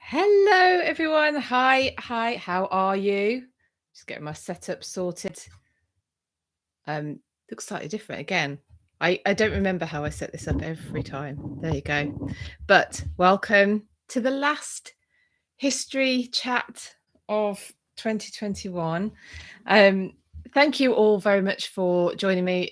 Hello, everyone. Hi. How are you? Just getting my setup sorted. Looks slightly different again. I don't remember how I set this up every time. There you go. But welcome to the last history chat of 2021. Thank you all very much for joining me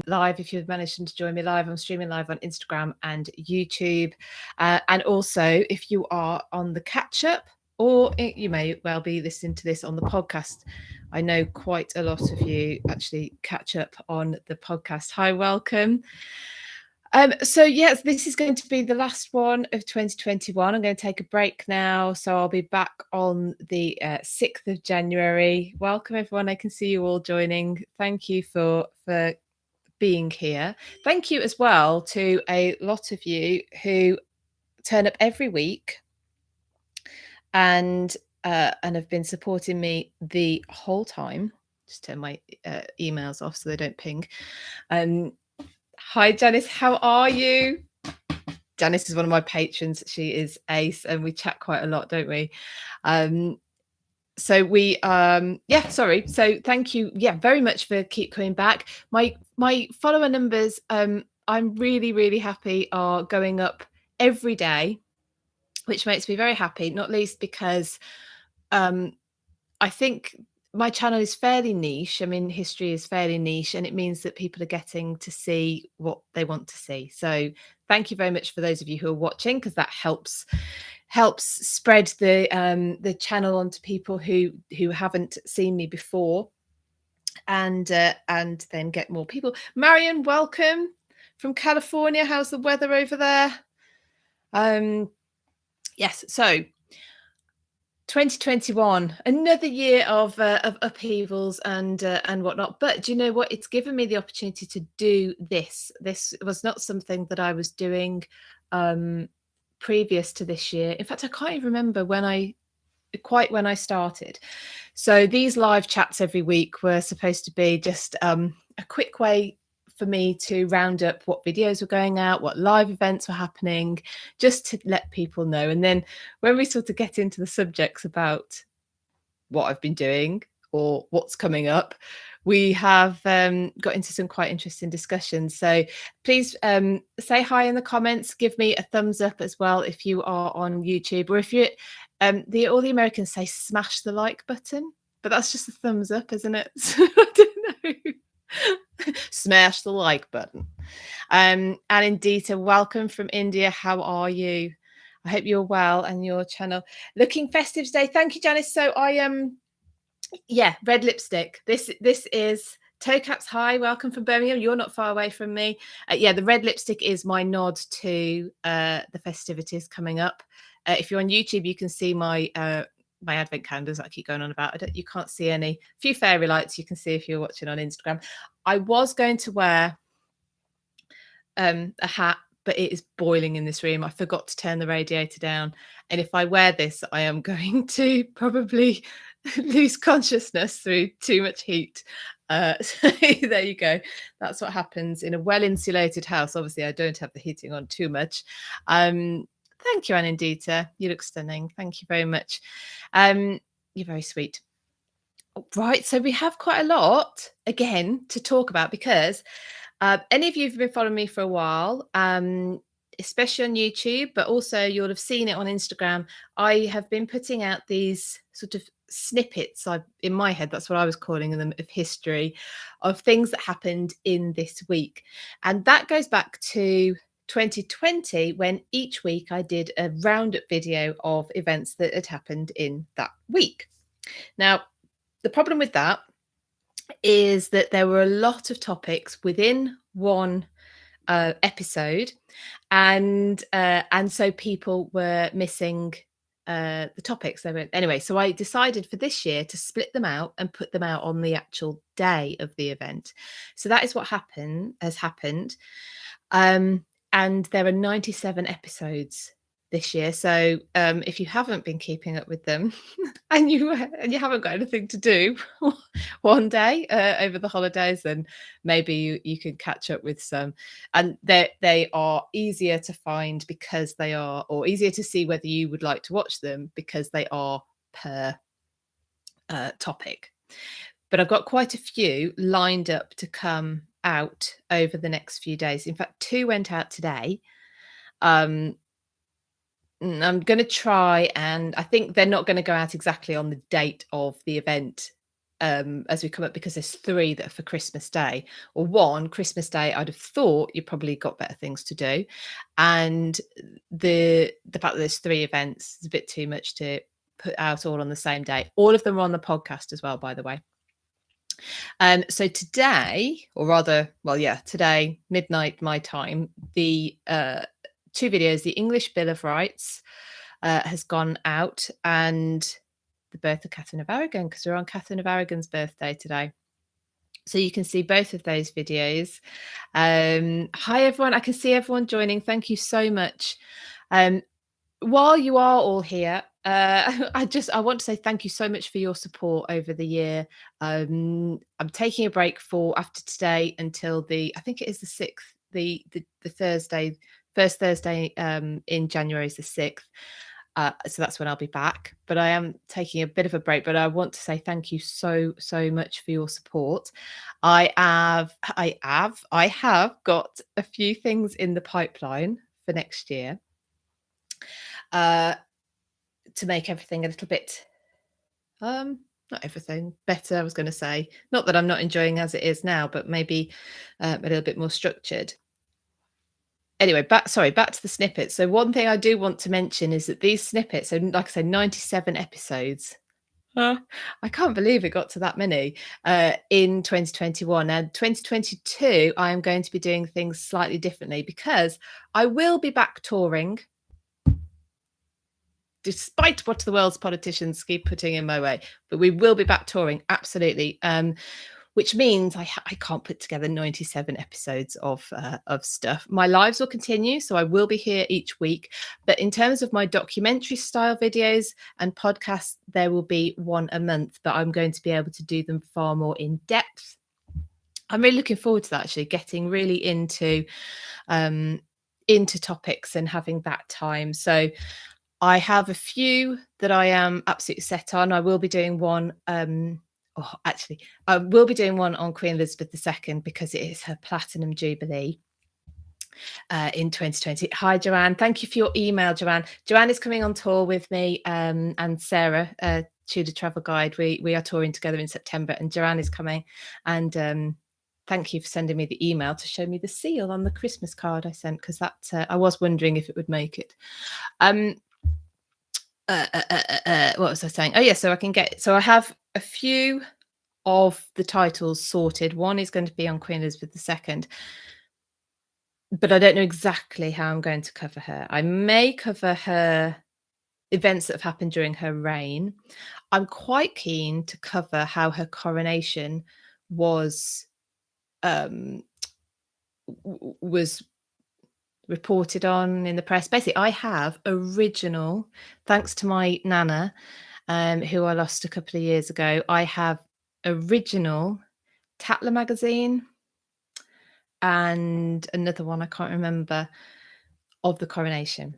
live. If you've managed to join me live, I'm streaming live on Instagram and YouTube. And also, if you are on the catch up, or you may well be listening to this on the podcast. I know quite a lot of you actually catch up on the podcast. Hi, welcome. So yes, this is going to be the last one of 2021. I'm going to take a break now, so I'll be back on the 6th of January. Welcome everyone. I can see you all joining. Thank you for being here. Thank you as well to a lot of you who turn up every week and have been supporting me the whole time. Just turn my emails off so they don't ping. Hi, Janice. How are you? Janice is one of my patrons. She is ace, and we chat quite a lot, don't we? So thank you, very much for keep coming back. My follower numbers, I'm really happy, are going up every day, which makes me very happy. Not least because I think my channel is fairly niche. I mean, history is fairly niche, and it means that people are getting to see what they want to see. So thank you very much for those of you who are watching, because that helps spread the channel onto people who haven't seen me before, and then get more people. Marion, welcome from California. How's the weather over there? Yes, so 2021, another year of upheavals and whatnot. But do you know what? It's given me the opportunity to do this. This was not something that I was doing previous to this year. In fact, I can't even remember when I started. So these live chats every week were supposed to be just a quick way for me to round up what videos were going out, what live events were happening, just to let people know. And then when we sort of get into the subjects about what I've been doing or what's coming up, we have got into some quite interesting discussions. So please say hi in the comments, give me a thumbs up as well if you are on YouTube, or if you're all the Americans say smash the like button, but that's just a thumbs up, isn't it? So I don't know. Smash the like button. And Indita, welcome from India. How are you? I hope you're well and your channel looking festive today. Thank you, Janice. So I red lipstick. This is Toe Caps. Hi, welcome from Birmingham. You're not far away from me. The red lipstick is my nod to the festivities coming up. If you're on YouTube, you can see my advent calendars that I keep going on about. You can't see any. A few fairy lights you can see if you're watching on Instagram. I was going to wear a hat, but it is boiling in this room. I forgot to turn the radiator down, and if I wear this, I am going to probably lose consciousness through too much heat. So there you go. That's what happens in a well-insulated house. Obviously, I don't have the heating on too much. Thank you, Anindita. You look stunning. Thank you very much. You're very sweet. Right, so we have quite a lot again to talk about, because any of you who've been following me for a while, especially on YouTube, but also you'll have seen it on Instagram, I have been putting out these sort of snippets. In my head, that's what I was calling them, of history, of things that happened in this week. And that goes back to 2020, when each week I did a roundup video of events that had happened in that week. Now, the problem with that is that there were a lot of topics within one episode, and so people were missing the topics. Anyway, so I decided for this year to split them out and put them out on the actual day of the event. So that is what has happened. And there are 97 episodes this year. So if you haven't been keeping up with them and you haven't got anything to do one day over the holidays, then maybe you can catch up with some. And they are easier to find because they are, or easier to see whether you would like to watch them because they are per topic. But I've got quite a few lined up to come out over the next few days. In fact, 2 went out today. I'm going to try, and I think they're not going to go out exactly on the date of the event as we come up, because there's 3 that are for Christmas Day, or 1 Christmas Day. I'd have thought you probably got better things to do, and the fact that there's 3 events is a bit too much to put out all on the same day. All of them are on the podcast as well, by the way. So today, or rather, today, midnight my time, the 2 videos, the English Bill of Rights has gone out, and the birth of Catherine of Aragon, because we're on Catherine of Aragon's birthday today. So you can see both of those videos. Hi, everyone. I can see everyone joining. Thank you so much. While you are all here, I want to say thank you so much for your support over the year. I'm taking a break after today until I think it is the 6th, the Thursday, first Thursday in January is the 6th. So that's when I'll be back. But I am taking a bit of a break. But I want to say thank you so much for your support. I have got a few things in the pipeline for next year. To make everything a little bit, not everything better, I was going to say. Not that I'm not enjoying as it is now, but maybe a little bit more structured. Anyway, back to the snippets. So one thing I do want to mention is that these snippets, so like I said, 97 episodes. I can't believe it got to that many in 2021. And 2022, I am going to be doing things slightly differently, because I will be back touring, despite what the world's politicians keep putting in my way. But we will be back touring, absolutely. Which means I can't put together 97 episodes of stuff. My lives will continue, so I will be here each week. But in terms of my documentary style videos and podcasts, there will be 1 a month, but I'm going to be able to do them far more in depth. I'm really looking forward to that, actually, getting really into topics and having that time. So I have a few that I am absolutely set on. I will be doing one. I will be doing one on Queen Elizabeth II, because it is her Platinum Jubilee in 2020. Hi, Joanne. Thank you for your email, Joanne. Joanne is coming on tour with me and Sarah, Tudor Travel Guide. We are touring together in September, and Joanne is coming. And thank you for sending me the email to show me the seal on the Christmas card I sent, because that I was wondering if it would make it. What was I saying? Oh, yeah. So I have a few of the titles sorted. One is going to be on Queen Elizabeth II, but I don't know exactly how I'm going to cover her. I may cover her events that have happened during her reign. I'm quite keen to cover how her coronation was reported on in the press. Basically, I have original, thanks to my nana, who I lost a couple of years ago. I have original Tatler magazine and another one I can't remember, of the coronation.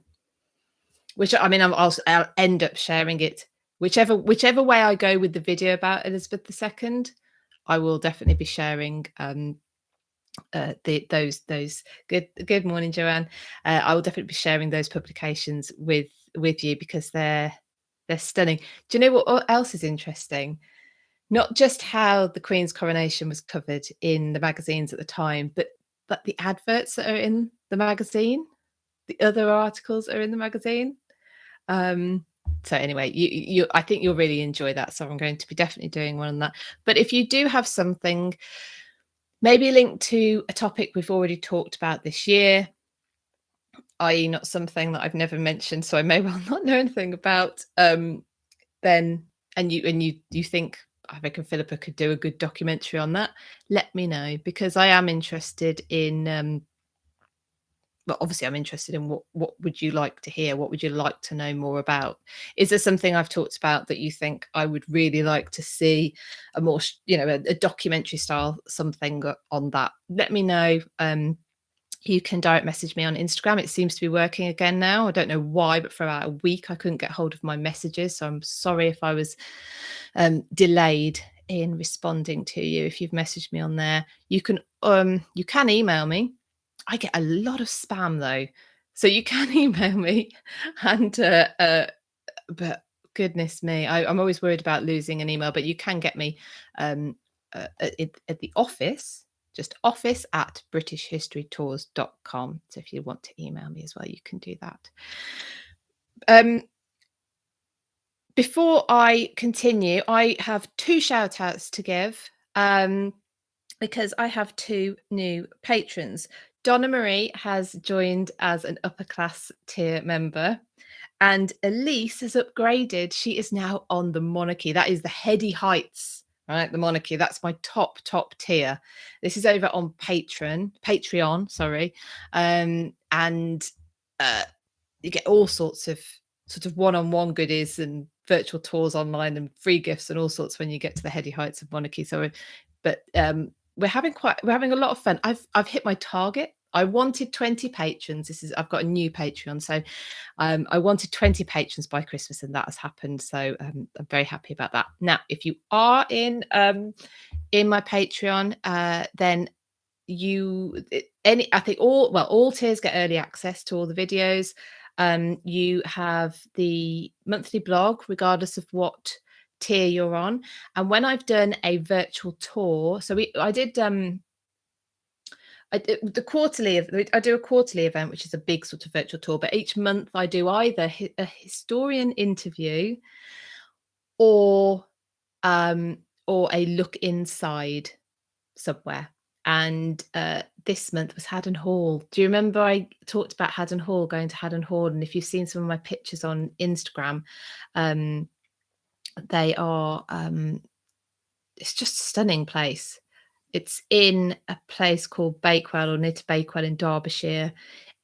Which, I mean, I'll end up sharing it. Whichever way I go with the video about Elizabeth II, I will definitely be sharing those. Good morning, Joanne. I will definitely be sharing those publications with you, because they're stunning. Do you know what else is interesting? Not just how the Queen's coronation was covered in the magazines at the time, but the adverts that are in the magazine, the other articles that are in the magazine. So anyway, I think you'll really enjoy that. So I'm going to be definitely doing one on that. But if you do have something, maybe linked to a topic we've already talked about this year, i.e. not something that I've never mentioned, so I may well not know anything about, then, and you think, I reckon Philippa could do a good documentary on that, let me know, because I am interested in but obviously I'm interested in what would you like to hear? What would you like to know more about? Is there something I've talked about that you think I would really like to see a more, a documentary style something on that? Let me know. You can direct message me on Instagram. It seems to be working again now. I don't know why, but for about a week I couldn't get hold of my messages. So I'm sorry if I was delayed in responding to you. If you've messaged me on there, you can email me. I get a lot of spam though, so you can email me. And but goodness me, I'm always worried about losing an email. But you can get me at the office. Just office@britishhistorytours.com. So if you want to email me as well, you can do that. Before I continue, I have 2 shout outs to give because I have 2 new patrons. Donna Marie has joined as an upper class tier member, and Elise has upgraded. She is now on the monarchy. That is the heady heights. Right, the monarchy. That's my top tier. This is over on Patreon, sorry. And you get all sorts of sort of one-on-one goodies and virtual tours online and free gifts and all sorts when you get to the heady heights of monarchy. So, but we're having a lot of fun. I've hit my target. I wanted 20 patrons. I've got a new Patreon, so I wanted 20 patrons by Christmas, and that has happened. So I'm very happy about that. Now, if you are in my Patreon, then all tiers get early access to all the videos. You have the monthly blog, regardless of what tier you're on. And when I've done a virtual tour, so I did the quarterly. I do a quarterly event, which is a big sort of virtual tour. But each month I do either a historian interview or a look inside somewhere. And this month was Haddon Hall. Do you remember I talked about Haddon Hall, going to Haddon Hall? And if you've seen some of my pictures on Instagram, they are it's just a stunning place. It's in a place called Bakewell, or near to Bakewell in Derbyshire,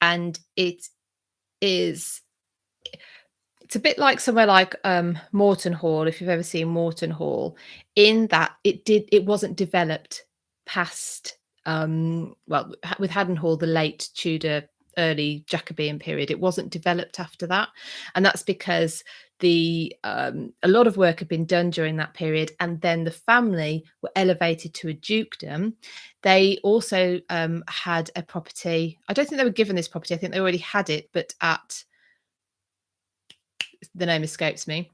and it's a bit like somewhere like Moreton Hall, if you've ever seen Moreton Hall, in that it wasn't developed past with Haddon Hall, the late Tudor, early Jacobean period. It wasn't developed after that, and that's because a lot of work had been done during that period, and then the family were elevated to a dukedom. They also had a property. I don't think they were given this property. I think they already had it, but the name escapes me.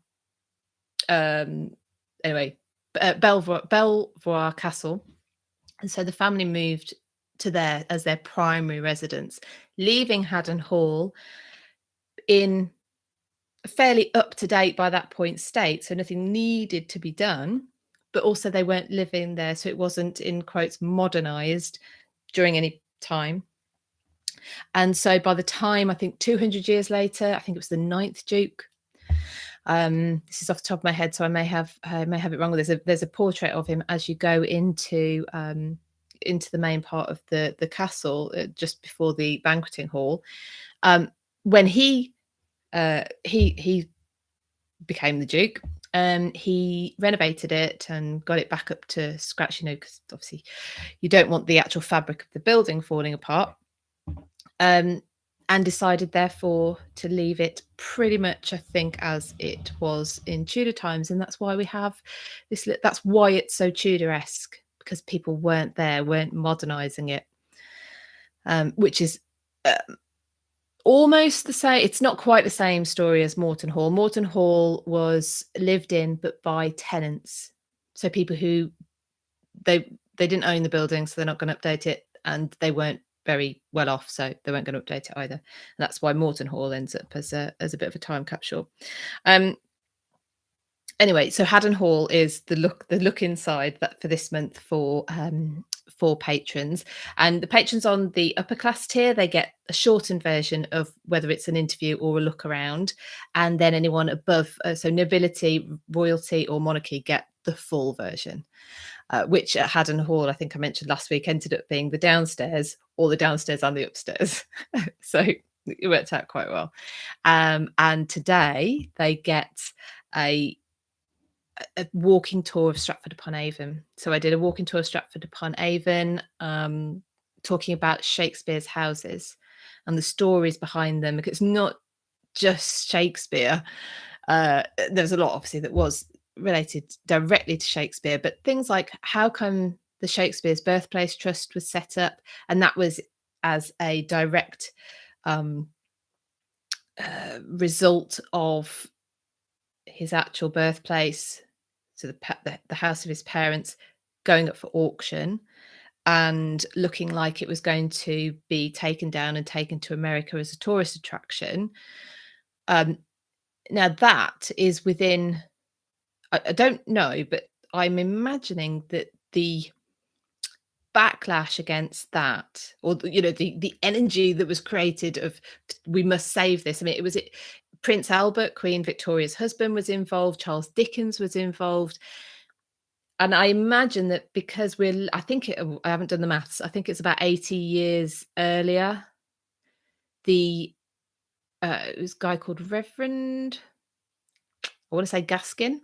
Anyway, Belvoir Castle. And so the family moved to there as their primary residence, leaving Haddon Hall in a fairly up-to-date by that point state. So nothing needed to be done, but also they weren't living there. So it wasn't, in quotes, modernized during any time. And so by the time, I think 200 years later, I think it was the 9th Duke. This is off the top of my head, so I may have it wrong. There's a portrait of him as you go into the main part of the castle, just before the banqueting hall. When he became the Duke, he renovated it and got it back up to scratch. Because obviously you don't want the actual fabric of the building falling apart. And decided, therefore, to leave it pretty much, I think, as it was in Tudor times. And that's why we have this. That's why it's so Tudor-esque, because people weren't modernizing it, which is almost the same. It's not quite the same story as Moreton Hall. Moreton Hall was lived in, but by tenants. So people who they didn't own the building, so they're not going to update it, and they weren't very well off, so they weren't going to update it either. And that's why Moreton Hall ends up as a bit of a time capsule. Anyway, so Haddon Hall is the look inside that for this month for patrons. And the patrons on the upper class tier, they get a shortened version of whether it's an interview or a look around. And then anyone above, so nobility, royalty or monarchy, get the full version. which at Haddon Hall, I think I mentioned last week, ended up being the downstairs, or the downstairs and the upstairs. So it worked out quite well. And today they get a walking tour of Stratford upon Avon. So I did a walking tour of Stratford upon Avon, talking about Shakespeare's houses and the stories behind them, because it's not just Shakespeare. There's a lot, obviously, that was related directly to Shakespeare, but things like how come the Shakespeare's Birthplace Trust was set up, and that was as a direct result of his actual birthplace, so the house of his parents, going up for auction and looking like it was going to be taken down and taken to America as a tourist attraction. Now that is within, I don't know, but I'm imagining that the backlash against that, or the energy that was created of, we must save this. I mean, Prince Albert, Queen Victoria's husband, was involved, Charles Dickens was involved. And I imagine that because I haven't done the maths, I think it's about 80 years earlier, it was a guy called Reverend, I want to say Gaskin.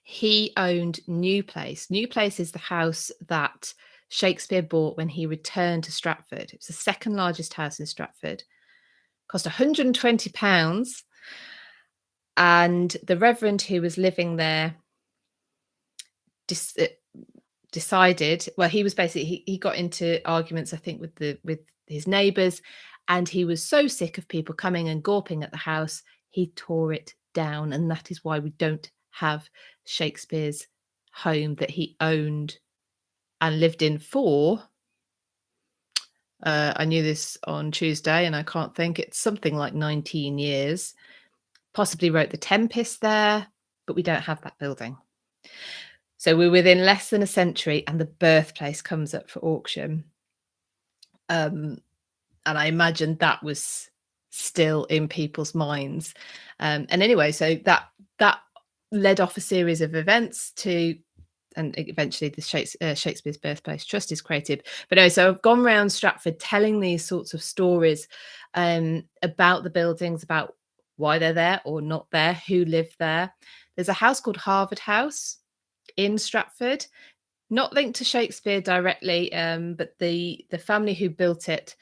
He owned New Place. New Place is the house that Shakespeare bought when he returned to Stratford. It was the second largest house in Stratford. Cost £120. And the Reverend who was living there decided, well, he was basically, he got into arguments, I think, with his neighbours, and he was so sick of people coming and gawping at the house, he tore it down. And that is why we don't have Shakespeare's home that he owned and lived in for, I knew this on Tuesday and I can't think, it's something like 19 years. Possibly wrote The Tempest there, but we don't have that building. So we're within less than a century and the birthplace comes up for auction. And I imagine that was still in people's minds. And anyway, so that led off a series of events and eventually the Shakespeare's Birthplace Trust is created. But anyway, so I've gone around Stratford telling these sorts of stories about the buildings, about why they're there or not there, who lived there. There's a house called Harvard House in Stratford, not linked to Shakespeare directly, but the family who built it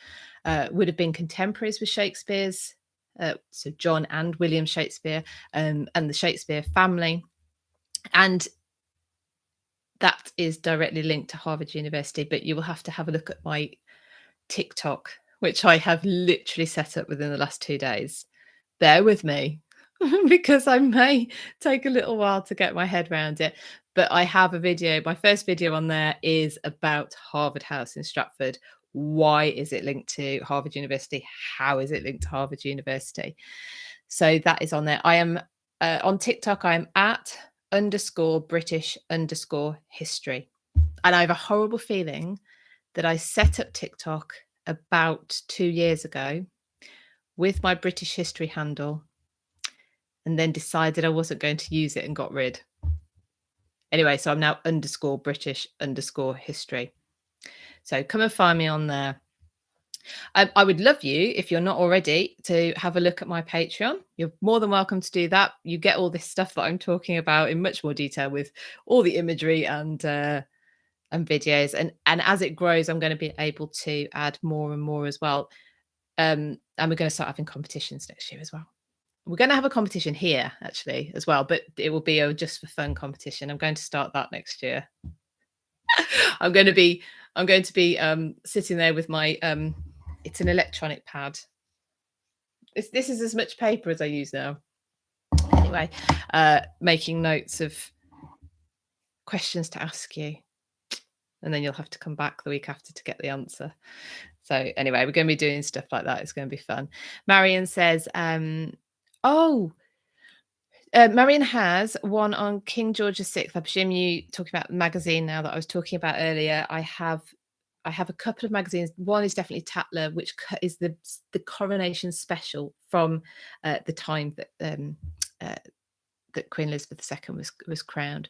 would have been contemporaries with Shakespeare's, so John and William Shakespeare, and the Shakespeare family. And that is directly linked to Harvard University, but you will have to have a look at my TikTok, which I have literally set up within the last 2 days. Bear with me because I may take a little while to get my head around it. But I have a video. My first video on there is about Harvard House in Stratford. Why is it linked to Harvard University? How is it linked to Harvard University? So that is on there. I am on TikTok. I am at _British_history. And I have a horrible feeling that I set up TikTok about 2 years ago with my British history handle and then decided I wasn't going to use it and got rid. Anyway, so I'm now _British_history. So come and find me on there. I would love you, if you're not already, to have a look at my Patreon. You're more than welcome to do that. You get all this stuff that I'm talking about in much more detail with all the imagery and videos. And as it grows, I'm going to be able to add more and more as well. And we're going to start having competitions next year as well. We're going to have a competition here actually as well, but it will be a just for fun competition. I'm going to start that next year. I'm going to be sitting there with my it's an electronic pad. This is as much paper as I use now. Anyway, making notes of questions to ask you, and then you'll have to come back the week after to get the answer. So anyway, we're going to be doing stuff like that. It's going to be fun. Marion says, Marion has one on King George VI. I presume you talking about the magazine now that I was talking about earlier. I have a couple of magazines. One is definitely Tatler, which is the coronation special from the time that Queen Elizabeth II was crowned.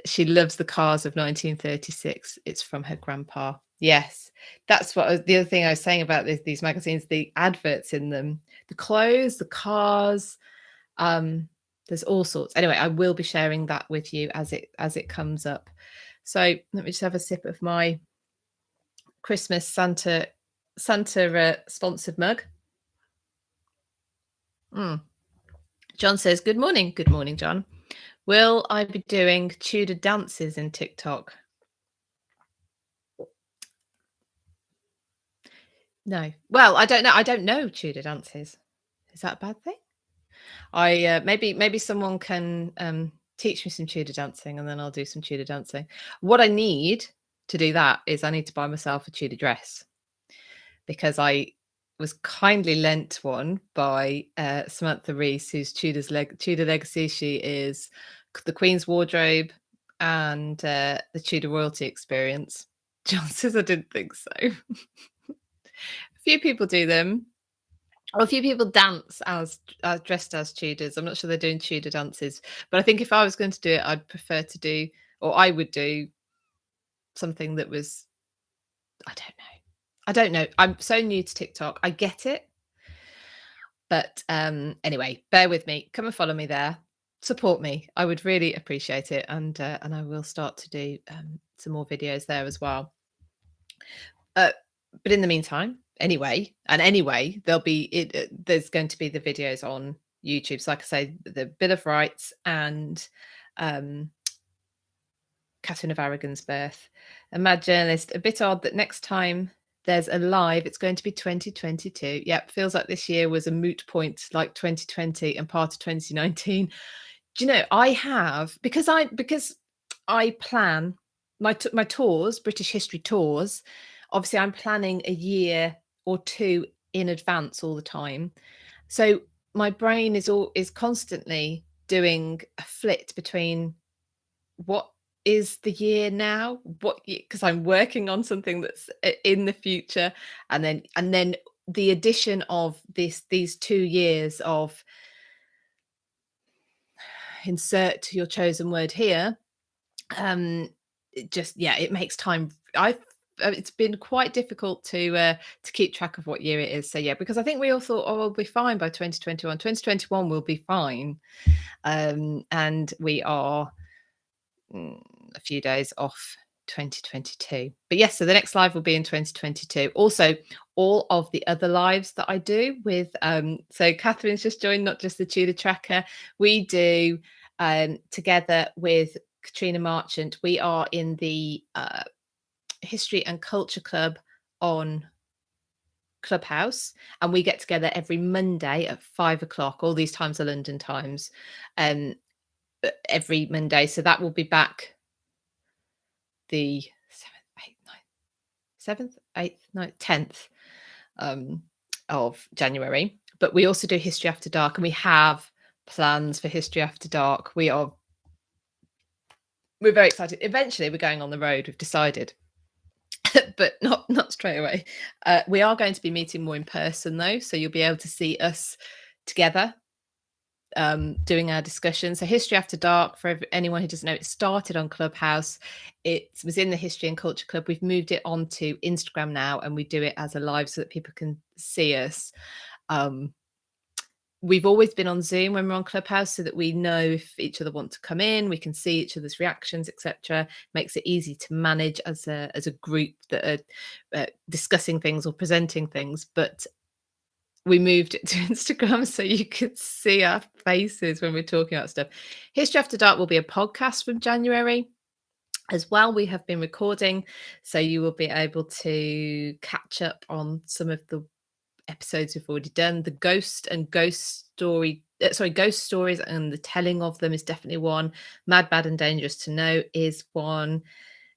She loves the cars of 1936. It's from her grandpa. Yes, that's what the other thing I was saying about these magazines, the adverts in them, the clothes, the cars, there's all sorts. Anyway, I will be sharing that with you as it comes up. So let me just have a sip of my Christmas Santa sponsored mug. John says, good morning. Good morning, John. Will I be doing Tudor dances in TikTok? No. Well, I don't know. I don't know Tudor dances. Is that a bad thing? I maybe someone can teach me some Tudor dancing, and then I'll do some Tudor dancing. What I need to do that is I need to buy myself a Tudor dress, because I was kindly lent one by Samantha Rees, who's Tudor legacy. She is the Queen's Wardrobe and the Tudor Royalty Experience. John says I didn't think so. A few people do them. Well, a few people dance as dressed as Tudors. I'm not sure they're doing Tudor dances, but I think if I was going to do it, I'd prefer to do, or I would do something that was, I don't know. I'm so new to TikTok. I get it. But anyway, bear with me. Come and follow me there. Support me. I would really appreciate it. And I will start to do some more videos there as well. But in the meantime, anyway, there'll be there's going to be the videos on YouTube. So like I say, the Bill of Rights and Catherine of Aragon's birth. Imagine it's a bit odd that next time there's a live, it's going to be 2022. Yep, feels like this year was a moot point, like 2020 and part of 2019. Do you know, I have, because I plan my tours, British history tours. Obviously, I'm planning a year or two in advance all the time. So my brain is constantly doing a flit between what is the year now, because I'm working on something that's in the future, and then the addition of these 2 years of, insert your chosen word here, it makes time. It's been quite difficult to keep track of what year it is. So yeah, because I think we all thought, oh, we'll be fine by 2021. 2021 will be fine, and we are a few days off 2022. But yes, so the next live will be in 2022. Also, all of the other lives that I do with so Catherine's just joined, not just the Tudor Tracker. We do together with Katrina Marchant. We are in the History and Culture Club on Clubhouse, and we get together every Monday at 5 o'clock. All these times are London times, every Monday. So that will be back the 7th, 8th, 9th, 10th of January. But we also do History After Dark, and we have plans for History After Dark. We're very excited. Eventually, we're going on the road. We've decided, but not straight away. We are going to be meeting more in person, though, so you'll be able to see us together doing our discussion. So History After Dark, for anyone who doesn't know, it started on Clubhouse. It was in the History and Culture Club. We've moved it onto Instagram now, and we do it as a live so that people can see us. We've always been on Zoom when we're on Clubhouse, so that we know if each other want to come in, we can see each other's reactions, etc. Makes it easy to manage as a group that are discussing things or presenting things. But we moved it to Instagram so you could see our faces when we're talking about stuff. History After Dark will be a podcast from January as well. We have been recording, so you will be able to catch up on some of the episodes we've already done. The ghost stories and the telling of them is definitely one. Mad, Bad and Dangerous to Know is one.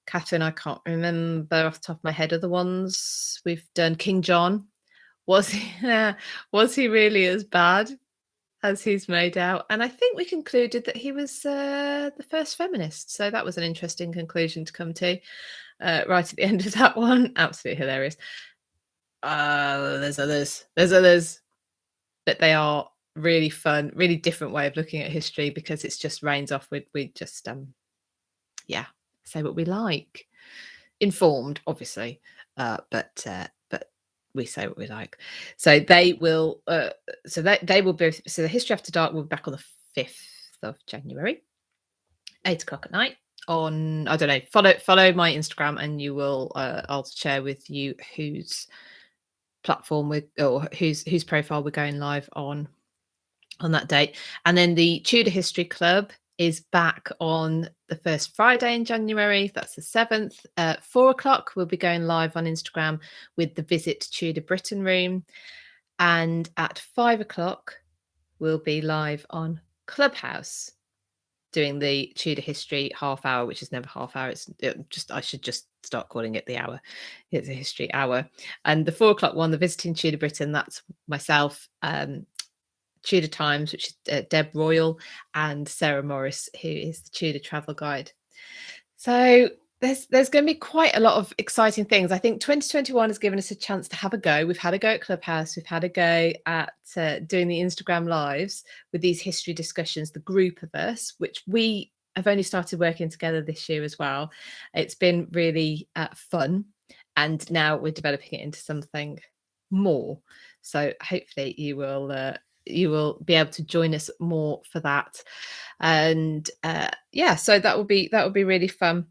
Catherine, I can't remember off the top of my head other ones we've done. King John. Was he really as bad as he's made out? And I think we concluded that he was the first feminist. So that was an interesting conclusion to come to right at the end of that one. Absolutely hilarious. There's others, but they are really fun, really different way of looking at history, because it's just rains off. We just say what we like. Informed, obviously, but we say what we like. So they will. They will be. So the History After Dark will be back on the 5th of January, 8 o'clock at night. On, I don't know, follow my Instagram, and you will. I'll share with you whose platform or whose profile we're going live on that date. And then the Tudor History Club is back on the first Friday in January. That's the 7th. 4 o'clock, we'll be going live on Instagram with the Visit Tudor Britain room. And at 5 o'clock, we'll be live on Clubhouse doing the Tudor History half hour, which is never half hour. I should just start calling it the hour. It's a history hour. And the 4 o'clock one, the Visiting Tudor Britain, that's myself, Tudor Times, which is Deb Royal, and Sarah Morris, who is the Tudor travel guide. So there's going to be quite a lot of exciting things. I think 2021 has given us a chance to have a go. We've had a go at Clubhouse. We've had a go at doing the Instagram lives with these history discussions, the group of us, which we have only started working together this year as well. It's been really fun. And now we're developing it into something more. So hopefully you will be able to join us more for that. And so that will be really fun.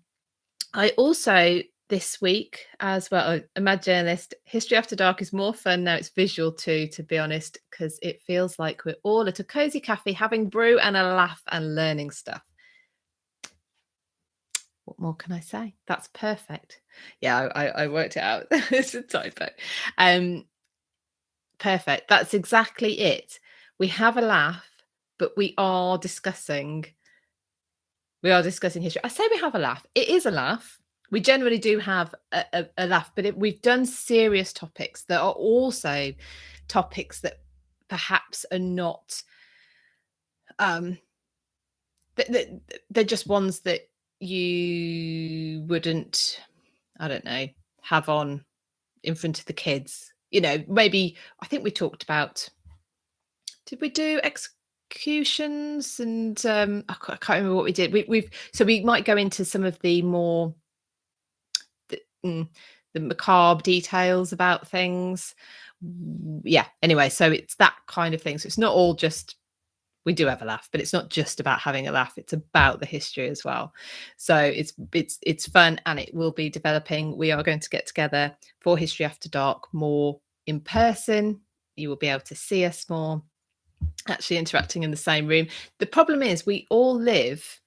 I also, this week as well, I'm a journalist, History After Dark is more fun now. It's visual too, to be honest, because it feels like we're all at a cozy cafe having brew and a laugh and learning stuff. What more can I say? That's perfect. Yeah, I worked it out. It's a typo. Perfect. That's exactly it. We have a laugh, but we are discussing history. I say we have a laugh. It is a laugh. We generally do have a laugh, but we've done serious topics that are also topics that perhaps are not. They're just ones that you wouldn't, I don't know, have on in front of the kids. Maybe I think we talked about. Did we do executions? And I can't remember what we did. We might go into some of the more the macabre details about things. Yeah. Anyway, so it's that kind of thing. So it's not all just. We do have a laugh, but it's not just about having a laugh. It's about the history as well. So it's fun, and it will be developing. We are going to get together for History After Dark more in person. You will be able to see us more, actually interacting in the same room. The problem is we all live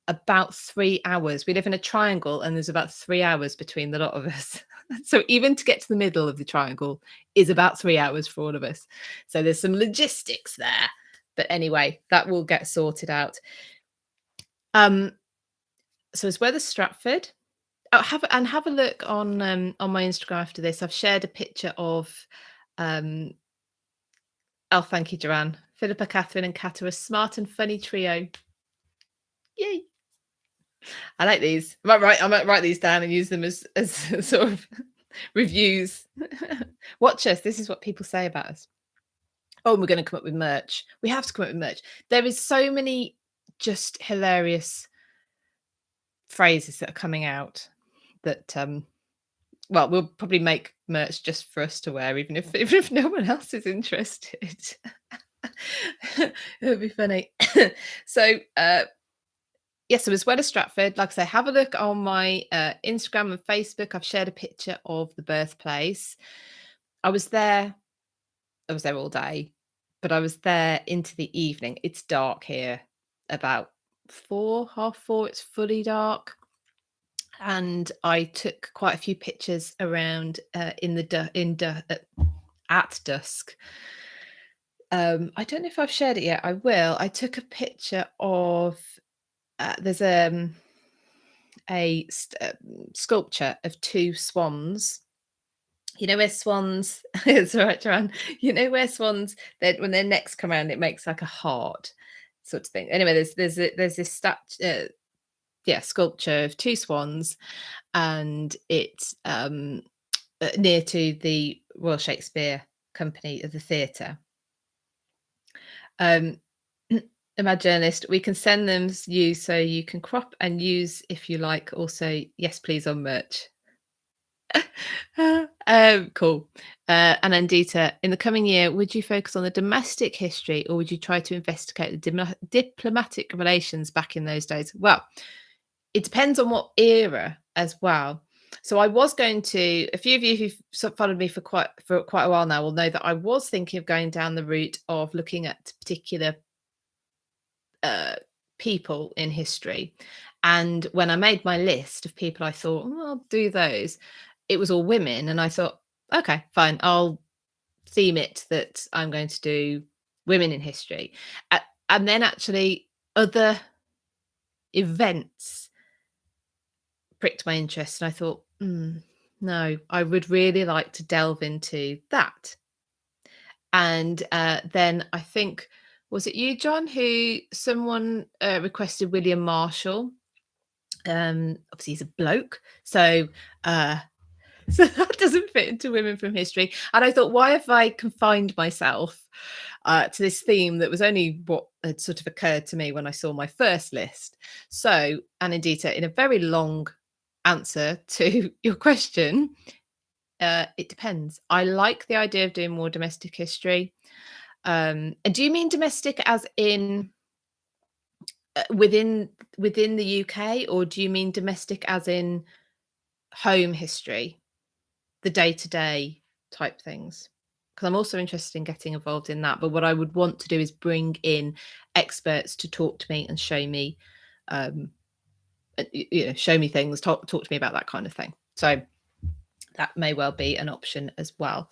about 3 hours. We live in a triangle, and there's about 3 hours between the lot of us. So even to get to the middle of the triangle is about 3 hours for all of us. So there's some logistics there. But anyway, that will get sorted out. So it's Weather Stratford. Have a look on my Instagram after this. I've shared a picture of thank you, Joanne. Philippa, Catherine, and Kat are a smart and funny trio. Yay! I like these. I might write these down and use them as sort of reviews. Watch us. This is what people say about us. Oh, we're going to come up with merch. We have to come up with merch. There is so many just hilarious phrases that are coming out that we'll probably make merch just for us to wear, even if no one else is interested. It would be funny. So so as well as Stratford, like I say, have a look on my Instagram and Facebook. I've shared a picture of the birthplace. I was there all day, but I was there into the evening. It's dark here, about 4:30. It's fully dark, and I took quite a few pictures around at dusk. I don't know if I've shared it yet. I will. I took a picture of there's a sculpture of 2 swans. You know where swans, it's all right, Joanne. You know where swans, when their necks come around, it makes like a heart sort of thing. Anyway, there's this sculpture of 2 swans, and it's near to the Royal Shakespeare Company of the theatre. Imad Journalist, we can send them you so you can crop and use if you like. Also, yes, please on merch. Cool. And Andita, in the coming year, would you focus on the domestic history or would you try to investigate the diplomatic relations back in those days? Well, it depends on what era as well. So I was going to, a few of you who've followed me for quite a while now will know that I was thinking of going down the route of looking at particular people in history. And when I made my list of people I thought, "Oh, I'll do those," it was all women. And I thought, okay, fine, I'll theme it that I'm going to do women in history. And then actually other events pricked my interest. And I thought, no, I would really like to delve into that. And then I think, was it you, John, who someone requested William Marshall? Obviously he's a bloke, so so that doesn't fit into women from history. And I thought, why have I confined myself to this theme that was only what had sort of occurred to me when I saw my first list? So, Anindita, in a very long answer to your question, it depends. I like the idea of doing more domestic history. And do you mean domestic as in within the UK, or do you mean domestic as in home history, the day-to-day type things? Because I'm also interested in getting involved in that. But what I would want to do is bring in experts to talk to me and show me, show me things, talk to me about that kind of thing. So that may well be an option as well.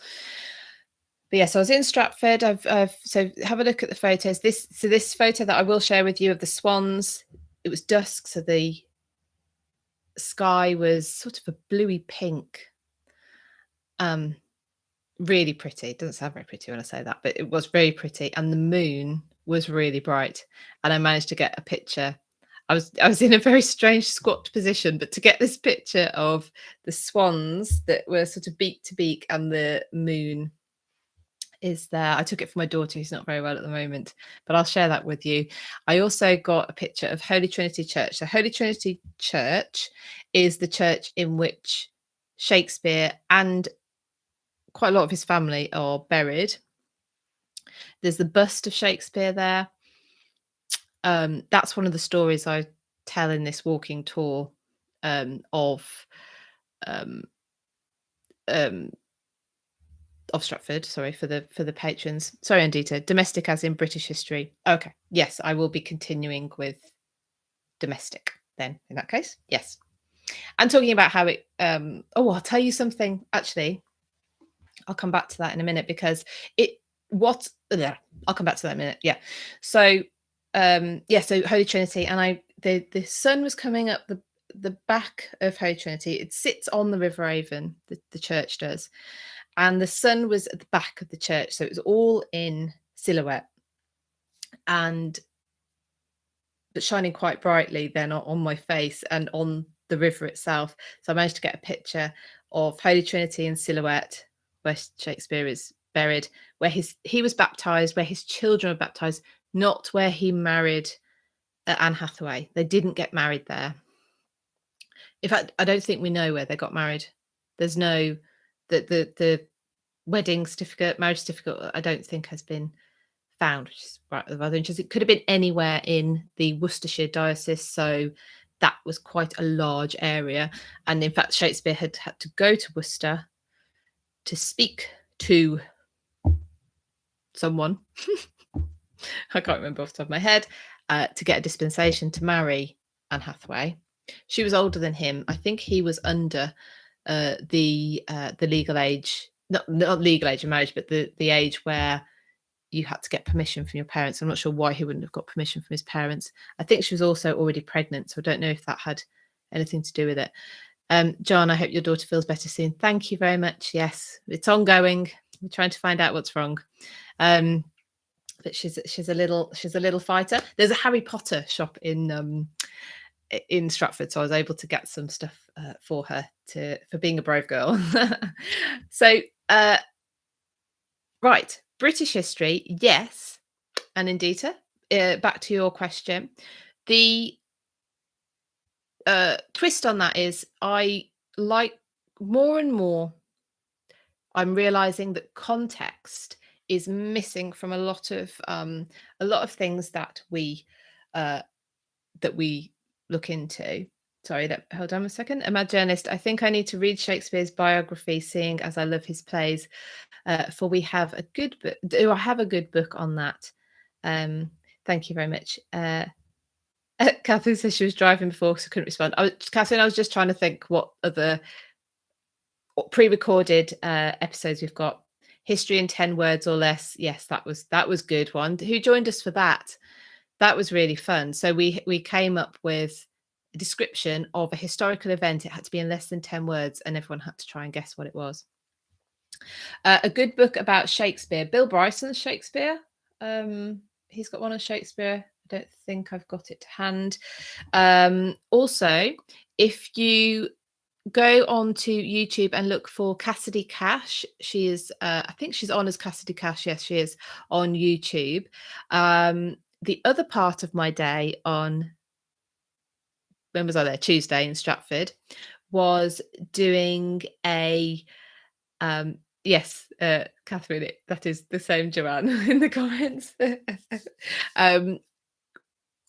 But yes, I was in Stratford. So have a look at the photos. This photo that I will share with you of the swans, it was dusk, so the sky was sort of a bluey pink. Really pretty. It doesn't sound very pretty when I say that, but it was very pretty. And the moon was really bright. And I managed to get a picture. I was in a very strange squat position, but to get this picture of the swans that were sort of beak to beak and the moon is there. I took it for my daughter, who's not very well at the moment, but I'll share that with you. I also got a picture of Holy Trinity Church. So Holy Trinity Church is the church in which Shakespeare and quite a lot of his family are buried. There's the bust of Shakespeare there. That's one of the stories I tell in this walking tour of Stratford, sorry, for the patrons. Sorry, Andita, domestic as in British history. Okay, yes, I will be continuing with domestic then in that case. Yes. And talking about how it I'll tell you something actually. I'll come back to that in a minute because I'll come back to that in a minute. Yeah. So so Holy Trinity, and the sun was coming up the back of Holy Trinity. It sits on the River Avon, the church does. And the sun was at the back of the church, so it was all in silhouette, but shining quite brightly then on my face and on the river itself. So I managed to get a picture of Holy Trinity in silhouette, where Shakespeare is buried, where he was baptized, where his children were baptized, not where he married Anne Hathaway. They didn't get married there. In fact, I don't think we know where they got married. There's no the wedding certificate, marriage certificate, I don't think has been found, which is rather interesting. It could have been anywhere in the Worcestershire diocese, so that was quite a large area. And in fact, Shakespeare had to go to Worcester to speak to someone, I can't remember off the top of my head, to get a dispensation to marry Anne Hathaway. She was older than him. I think he was under the legal age, not legal age of marriage, but the age where you had to get permission from your parents. I'm not sure why he wouldn't have got permission from his parents. I think she was also already pregnant, so I don't know if that had anything to do with it. John, I hope your daughter feels better soon. Thank you very much. Yes, it's ongoing. We're trying to find out what's wrong. But she's a little fighter. There's a Harry Potter shop in Stratford, so I was able to get some stuff for her for being a brave girl. So right, British history, yes, and Indita, back to your question, the twist on that is I like more and more. I'm realizing that context is missing from a lot of things that we look into. Sorry, hold on a second. Am I a journalist? I think I need to read Shakespeare's biography, seeing as I love his plays. For we have a good book. Do I have a good book on that? Thank you very much. Catherine says she was driving before, so I couldn't respond. Catherine, I was just trying to think what other pre-recorded episodes we've got. History in 10 words or less. Yes, that was good one. Who joined us for that? That was really fun. So we came up with a description of a historical event. It had to be in less than 10 words, and everyone had to try and guess what it was. A good book about Shakespeare. Bill Bryson's Shakespeare. He's got one on Shakespeare. I don't think I've got it to hand. Also, if you go on to YouTube and look for Cassidy Cash, she is, I think she's on as Cassidy Cash. Yes, she is on YouTube. The other part of my day on, when was I there? Tuesday in Stratford, was doing a, yes, Catherine, that is the same Joanne in the comments. I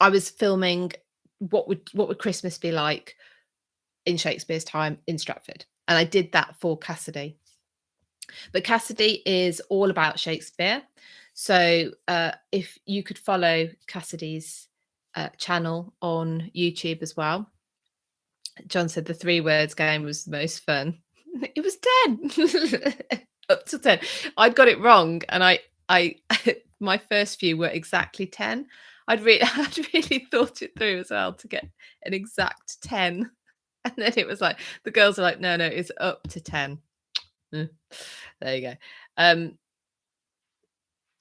was filming what would Christmas be like in Shakespeare's time in Stratford, and I did that for Cassidy. But Cassidy is all about Shakespeare. So if you could follow Cassidy's channel on YouTube as well. John said the 3 words game was the most fun. It was 10. Up to 10. I'd got it wrong, and I my first few were exactly 10. I'd really thought it through as well to get an exact 10. And then it was like, the girls are like, no, it's up to 10. There you go.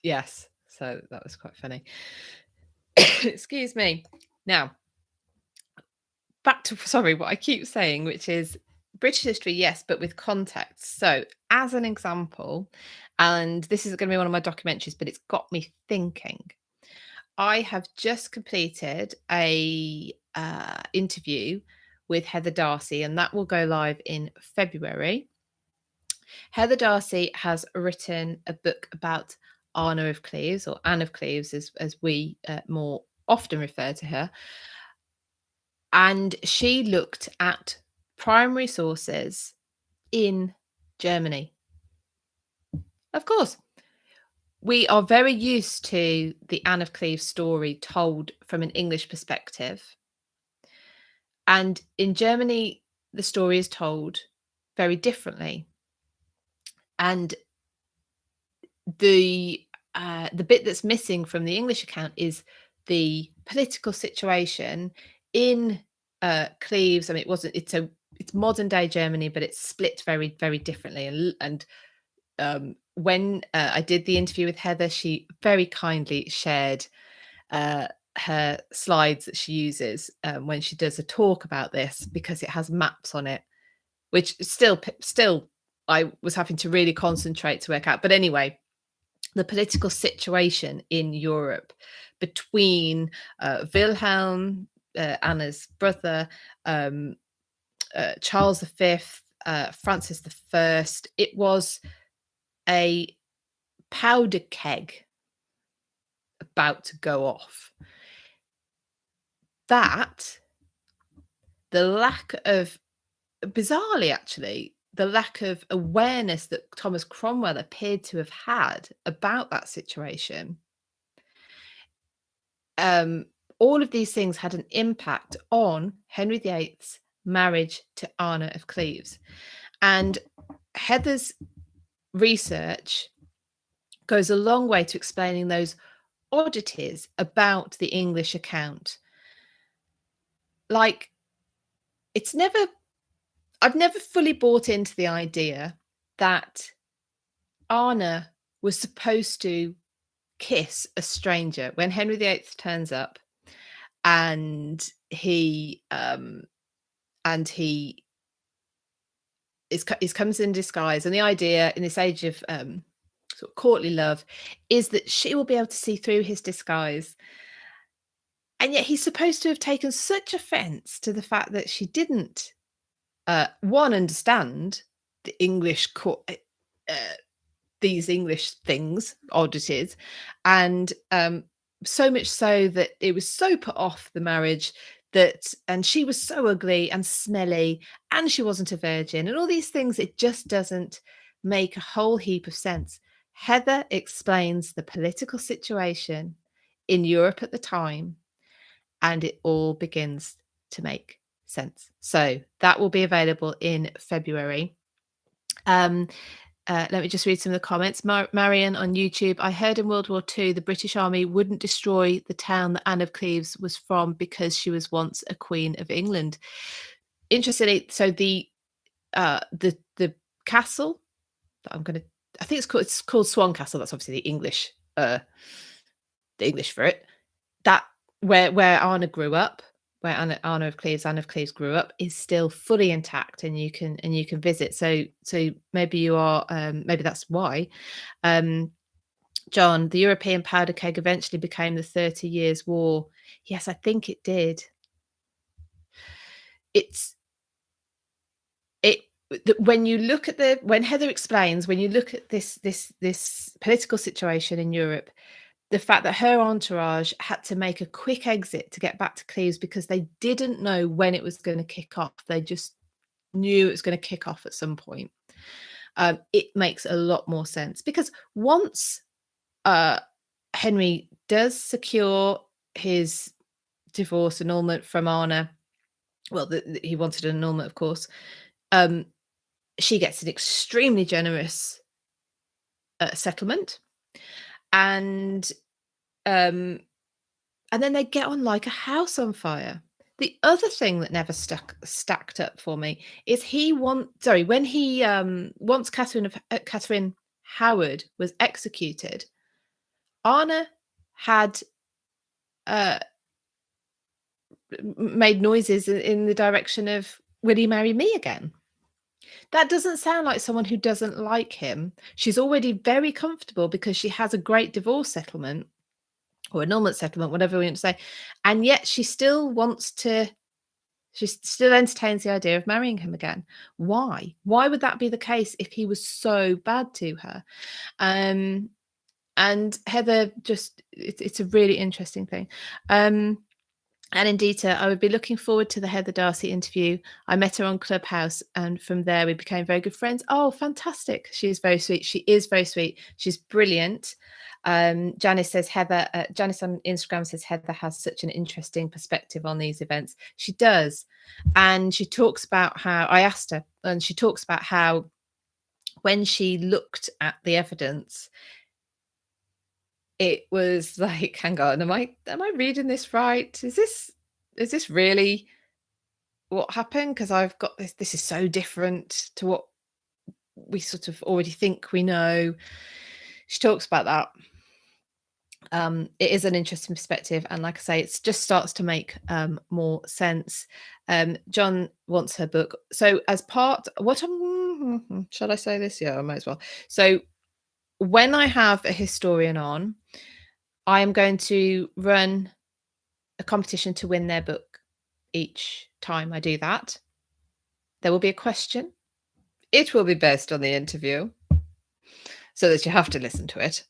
Yes, so that was quite funny. Excuse me. Now, back to, sorry, what I keep saying, which is British history, yes, but with context. So, as an example, and this is going to be one of my documentaries, but it's got me thinking. I have just completed a interview with Heather Darcy, and that will go live in February. Heather Darcy has written a book about Anne of Cleves, or Anne of Cleves, as we more often refer to her. And she looked at primary sources in Germany. Of course, we are very used to the Anne of Cleves story told from an English perspective. And in Germany, the story is told very differently. And the bit that's missing from the English account is the political situation in Cleves. I mean, it's modern day Germany, but it's split very, very differently. And when I did the interview with Heather, she very kindly shared her slides that she uses when she does a talk about this, because it has maps on it, which still I was having to really concentrate to work out. But anyway, the political situation in Europe between Wilhelm, Anna's brother, Charles V, Francis I, it was a powder keg about to go off. That, the lack of, bizarrely actually, the lack of awareness that Thomas Cromwell appeared to have had about that situation, all of these things had an impact on Henry VIII's marriage to Anne of Cleves. And Heather's research goes a long way to explaining those oddities about the English account. Like, I've never fully bought into the idea that Anna was supposed to kiss a stranger when Henry VIII turns up, and he comes in disguise. And the idea in this age of sort of courtly love is that she will be able to see through his disguise. And yet he's supposed to have taken such offense to the fact that she didn't, one, understand the English these English things, oddities, and so much so that it was so put off the marriage and she was so ugly and smelly, and she wasn't a virgin, and all these things. It just doesn't make a whole heap of sense. Heather explains the political situation in Europe at the time, and it all begins to make sense. So that will be available in February. Let me just read some of the comments. Marion on YouTube. I heard in World War II the British Army wouldn't destroy the town that Anne of Cleves was from because she was once a Queen of England. Interestingly, so the castle that I think it's called Swan Castle. That's obviously the English for it. That where Anna grew up, where Anne of Cleves grew up, is still fully intact, and you can visit. So maybe you are maybe that's why. John, the European powder keg eventually became the 30 Years' War. Yes, I think it did. When you look at when Heather explains, when you look at this political situation in Europe, the fact that her entourage had to make a quick exit to get back to Cleves because they didn't know when it was going to kick off. They just knew it was going to kick off at some point. It makes a lot more sense because once Henry does secure his divorce annulment from Anna, well, he wanted an annulment, of course, she gets an extremely generous settlement. And then they get on like a house on fire. The other thing that never stacked up for me is when he once Catherine Howard was executed, Anna had made noises in the direction of, will he marry me again? That doesn't sound like someone who doesn't like him. She's already very comfortable because she has a great divorce settlement or annulment settlement, whatever we want to say. And yet she still entertains the idea of marrying him again. Why? Why would that be the case if he was so bad to her? And Heather it's a really interesting thing. And indeed, I would be looking forward to the Heather Darcy interview. I met her on Clubhouse, and from there we became very good friends. Oh, fantastic. She is very sweet. She is very sweet. She's brilliant. Janice on Instagram says Heather has such an interesting perspective on these events. She does. And she talks about how, I asked her, and she talks about how when she looked at the evidence, it was like, hang on, am I reading this right? Is this really what happened? Because I've got this is so different to what we sort of already think we know. She talks about that. It is an interesting perspective, and like I say, it just starts to make more sense. John wants her book. So as part, should I say this? Yeah, I might as well. So when I have a historian on, I am going to run a competition to win their book each time I do that. There will be a question. It will be based on the interview, so that you have to listen to it.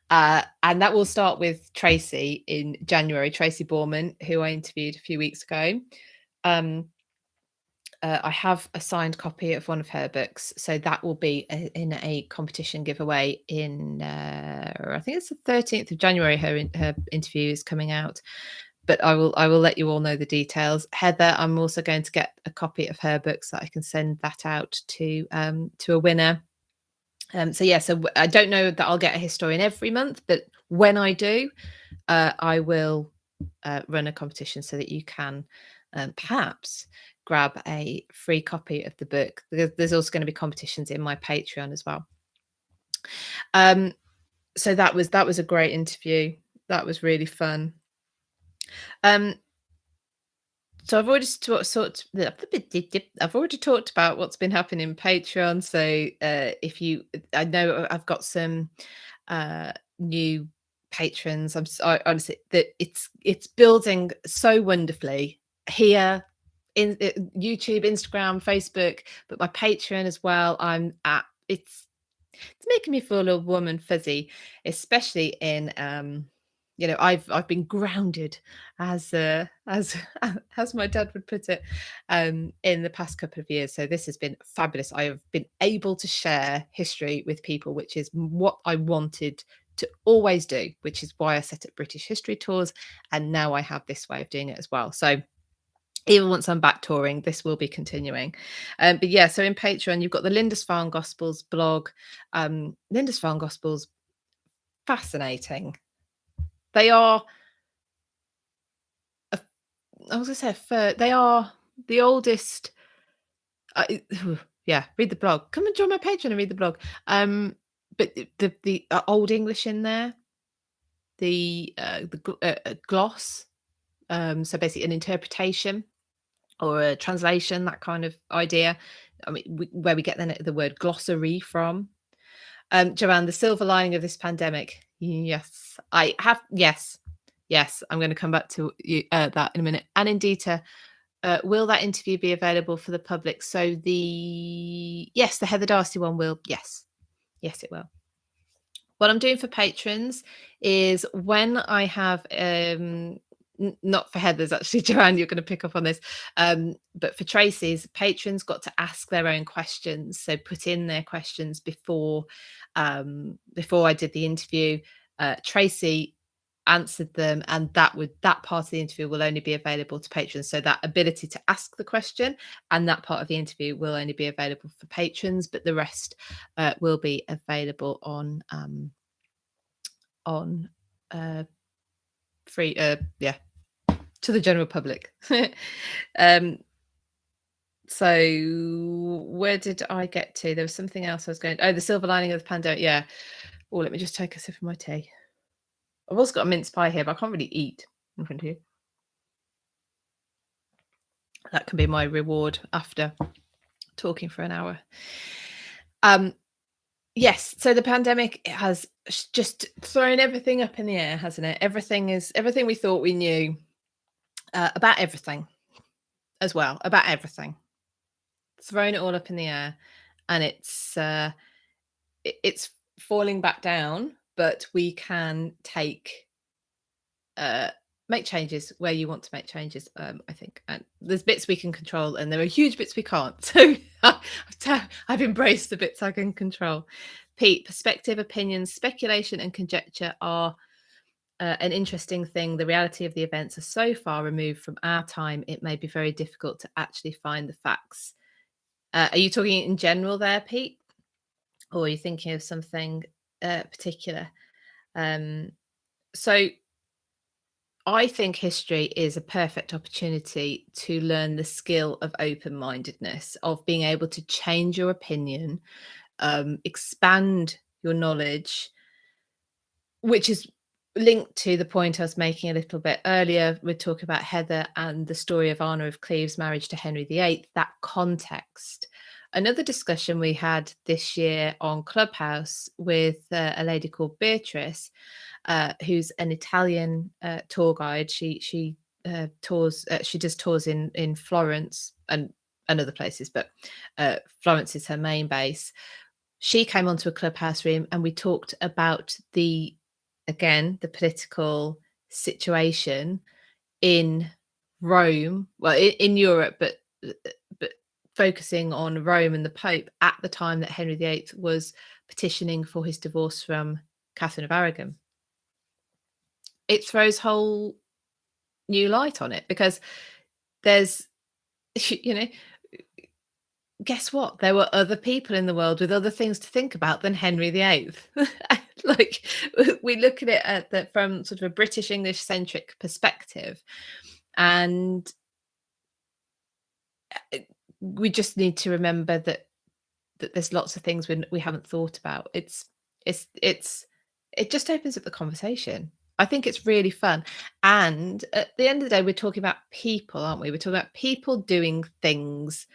And that will start with Tracy in January, Tracy Borman, who I interviewed a few weeks ago. I have a signed copy of one of her books, so that will be in a competition giveaway in I think it's the 13th of January. Her interview is coming out, but I will let you all know the details. Heather, I'm also going to get a copy of her book so I can send that out to a winner. So I don't know that I'll get a historian every month, but when I do, I will run a competition so that you can perhaps grab a free copy of the book. There's also going to be competitions in my Patreon as well. So that was a great interview. That was really fun. So I've already talked about what's been happening in Patreon. So I know I've got some new patrons. I honestly, that it's building so wonderfully here in YouTube, Instagram, Facebook, but my Patreon as well. I'm at it's making me feel a warm and fuzzy, especially in I've been grounded as as my dad would put it in the past couple of years. So this has been fabulous. I have been able to share history with people, which is what I wanted to always do, which is why I set up British History Tours, and now I have this way of doing it as well. So even once I'm back touring, this will be continuing. But yeah, so in Patreon, you've got the Lindisfarne Gospels blog. Lindisfarne Gospels, fascinating. They are, I was going to say, they are the oldest. Yeah, read the blog. Come and join my Patreon and read the blog. But the Old English in there, the gloss. So basically an interpretation or a translation, that kind of idea. I mean, where we get the word glossary from. Joanne, the silver lining of this pandemic. Yes, I have. Yes, I'm going to come back to you, that in a minute. And Indita, will that interview be available for the public? So the Heather Darcy one will. Yes, it will. What I'm doing for patrons is when I have not for Heather's, actually, Joanne, you're going to pick up on this, but for Tracy's, patrons got to ask their own questions, so put in their questions before I did the interview. Tracy answered them, and that part of the interview will only be available to patrons. So that ability to ask the question and that part of the interview will only be available for patrons, but the rest will be available on free to the general public. So where did I get to? There was something else I was going. The silver lining of the pandemic. Yeah. Oh, let me just take a sip of my tea. I've also got a mince pie here, but I can't really eat in front of you. That can be my reward after talking for an hour. Yes, so the pandemic has just thrown everything up in the air, hasn't it? Everything we thought we knew about everything as well, about everything. Thrown it all up in the air, and it's falling back down, but we can make changes where you want to make changes, I think. And there's bits we can control and there are huge bits we can't. So I've embraced the bits I can control. Pete, perspective, opinions, speculation and conjecture are an interesting thing. The reality of the events are so far removed from our time, it may be very difficult to actually find the facts. Are you talking in general there, Pete? Or are you thinking of something particular? So I think history is a perfect opportunity to learn the skill of open-mindedness, of being able to change your opinion, expand your knowledge, which is linked to the point I was making a little bit earlier. We're talking about Heather and the story of Anna of Cleves' marriage to Henry VIII, that context. Another discussion we had this year on Clubhouse with a lady called Beatrice, who's an Italian tour guide. She tours. She does tours in Florence and other places, but Florence is her main base. She came onto a Clubhouse room and we talked about the political situation in Rome, well, in Europe, but focusing on Rome and the Pope at the time that Henry VIII was petitioning for his divorce from Catherine of Aragon. It throws whole new light on it because there's, guess what? There were other people in the world with other things to think about than Henry VIII. Like, we look at it from sort of a British English centric perspective, and we just need to remember that there's lots of things we haven't thought about. It just opens up the conversation. I think it's really fun. And at the end of the day, we're talking about people, aren't we? We're talking about people doing things,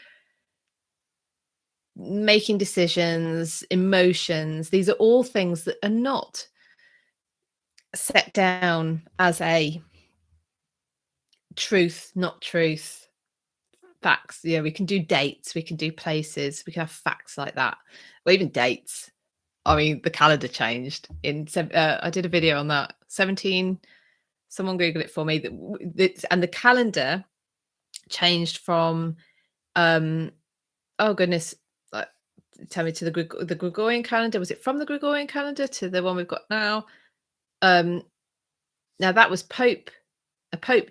making decisions, emotions. These are all things that are not set down as a truth, not truth, facts. Yeah, we can do dates, we can do places, we can have facts like that, or even dates. I mean, the calendar changed I did a video on that. 17. Someone Google it for me. And the calendar changed from oh goodness, tell me, to the Gregorian calendar. Was it from the Gregorian calendar to the one we've got now? Now that was a Pope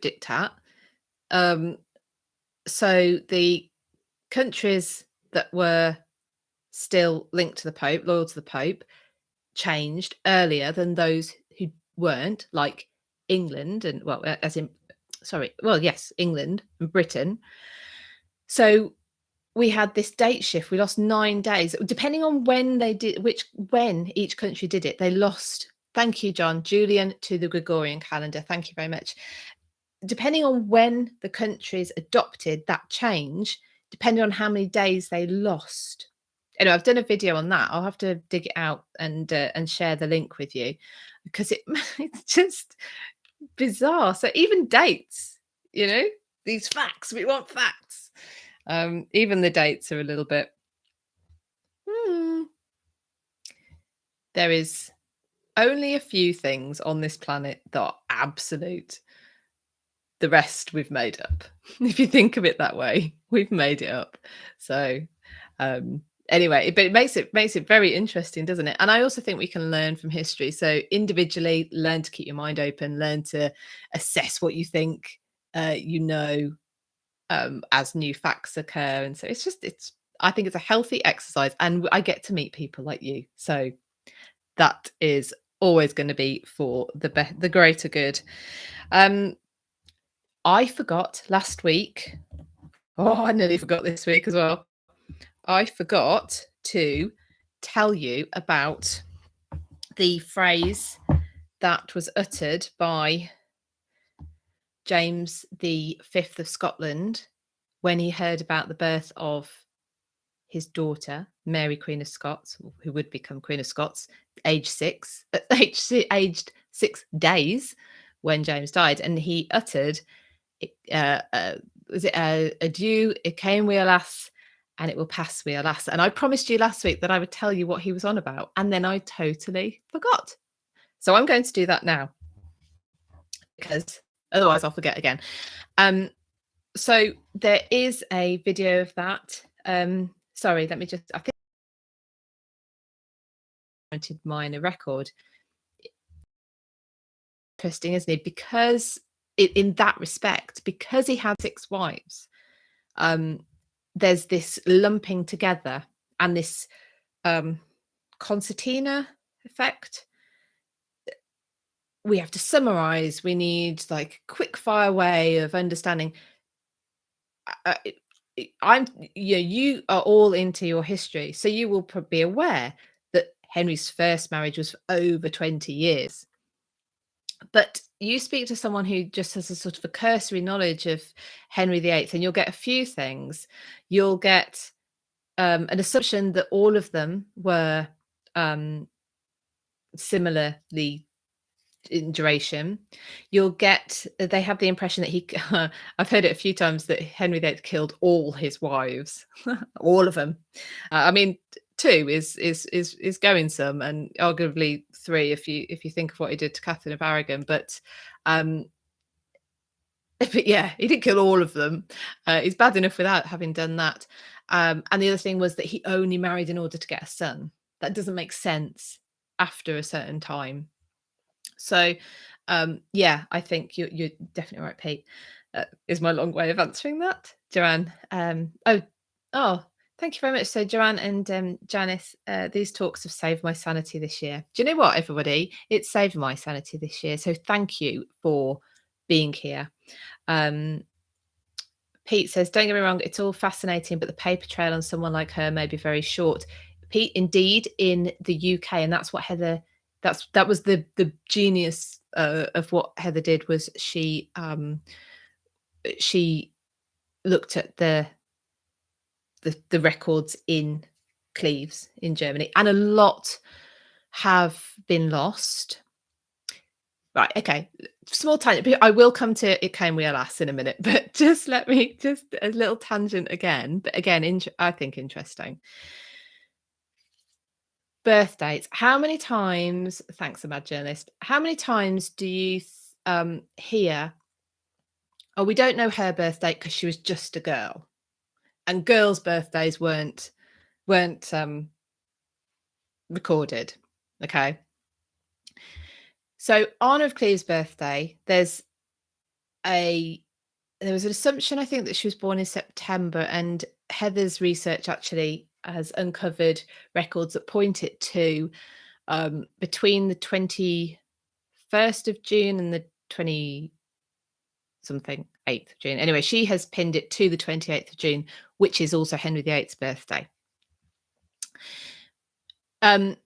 diktat. So the countries that were still linked to the Pope, loyal to the Pope, changed earlier than those who weren't, like England and England and Britain. So we had this date shift. We lost 9 days, depending on when when each country did it. They lost. Thank you, John. Julian, to the Gregorian calendar. Thank you very much. Depending on when the countries adopted that change, depending on how many days they lost. Anyway, I've done a video on that. I'll have to dig it out and share the link with you, because it's just bizarre. So even dates, these facts, we want facts. Even the dates are a little bit. There is only a few things on this planet that are absolute. The rest we've made up. If you think of it that way, we've made it up. So anyway, but it makes it very interesting, doesn't it? And I also think we can learn from history. So individually, learn to keep your mind open, learn to assess what you think as new facts occur. And so I think it's a healthy exercise, and I get to meet people like you. So that is always going to be for the greater good. I forgot last week. Oh, I nearly forgot this week as well. I forgot to tell you about the phrase that was uttered by James V of Scotland when he heard about the birth of his daughter, Mary, Queen of Scots, who would become Queen of Scots, aged 6 days when James died. And he uttered, was it adieu, it came we alas, and it will pass we alas. And I promised you last week that I would tell you what he was on about, and then I totally forgot. So I'm going to do that now, because otherwise I'll forget again. So there is a video of that. Sorry, let me just, I think I wanted mine a record. Interesting, isn't it? Because in that respect, because he had 6 wives, there's this lumping together and this concertina effect. We have to summarize. We need like a quick fire way of understanding. You are all into your history, so you will be aware that Henry's first marriage was for over 20 years. But you speak to someone who just has a sort of a cursory knowledge of Henry VIII, and you'll get a few things. You'll get an assumption that all of them were similarly in duration. You'll get, they have the impression that I've heard it a few times, that Henry VIII killed all his wives, all of them. I mean, 2 is going some, and arguably 3 if you think of what he did to Catherine of Aragon. But yeah, he didn't kill all of them. He's bad enough without having done that. And the other thing was that he only married in order to get a son. That doesn't make sense after a certain time. So yeah, I think you're definitely right, Pete. Is my long way of answering that, Joanne. Oh, thank you very much. So Joanne and Janice, these talks have saved my sanity this year. Do you know what, everybody? It saved my sanity this year. So thank you for being here. Pete says, don't get me wrong, it's all fascinating, but the paper trail on someone like her may be very short. Pete, indeed, in the UK, and that's what Heather, that was the genius of what Heather did, was she looked at the records in Cleves in Germany, and a lot have been lost. Right, okay. Small tangent, but I will come to "It Came We Alas" in a minute, but just let me just a little tangent again, but again, I think interesting. Birth dates. How many times, thanks, a mad journalist, how many times do you hear, "Oh, we don't know her birth date because she was just a girl," and girls' birthdays weren't recorded, okay? So Anna of Cleve's birthday, a there was an assumption, I think, that she was born in September, and Heather's research actually has uncovered records that point it to between the 21st of June and the 20 something 8th of June. Anyway, she has pinned it to the 28th of June, which is also Henry VIII's birthday. And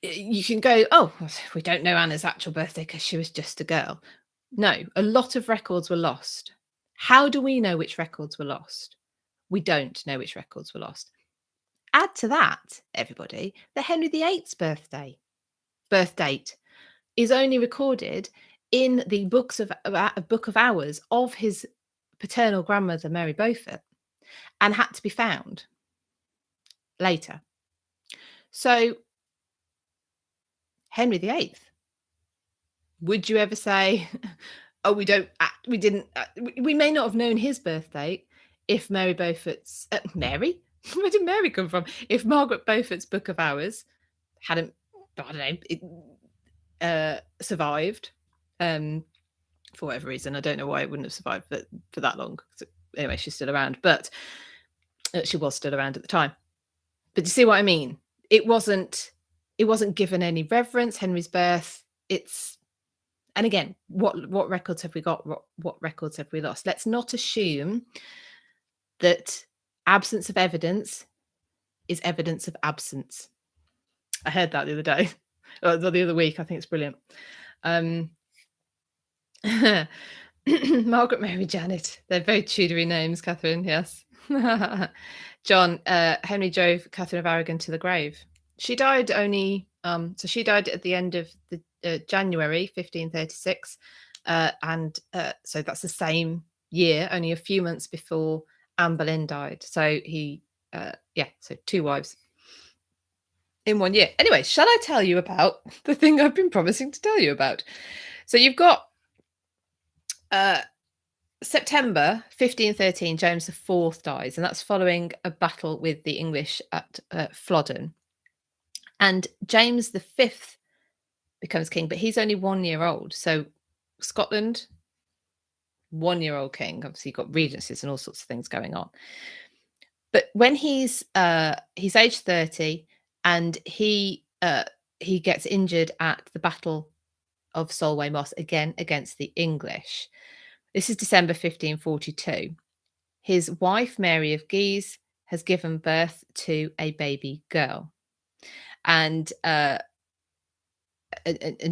you can go, oh, we don't know Anna's actual birthday because she was just a girl. No, a lot of records were lost. How do we know which records were lost? We don't know which records were lost. Add to that, everybody, that Henry VIII's birth date is only recorded in the Book of Hours of his paternal grandmother, Mary Beaufort, and had to be found later. So Henry VIII, would you ever say, oh, we didn't, we may not have known his birth date if Mary Beaufort's, Mary? Where did Mary come from? If Margaret Beaufort's Book of Hours hadn't, I don't know, survived, for whatever reason. I don't know why it wouldn't have survived for that long. So anyway, she's still around, but she was still around at the time. But you see what I mean? It wasn't given any reverence. Henry's birth. And again, what records have we got? What records have we lost? Let's not assume that absence of evidence is evidence of absence. I heard that the other day, or the other week. I think it's brilliant. Margaret, Mary, Janet. They're very Tudory names, Catherine. Yes. John, Henry drove Catherine of Aragon to the grave. She died only, so she died at the end of the January 1536, and so that's the same year, only a few months before Anne Boleyn died. So so 2 wives in 1 year. Anyway, shall I tell you about the thing I've been promising to tell you about? So you've got September 1513, James IV dies, and that's following a battle with the English at Flodden. And James V becomes king, but he's only 1 year old. So Scotland, 1 year old king. Obviously, you've got regencies and all sorts of things going on. But when he's age 30, and he gets injured at the Battle of Solway Moss, again against the English. This is December 1542. His wife, Mary of Guise, has given birth to a baby girl. And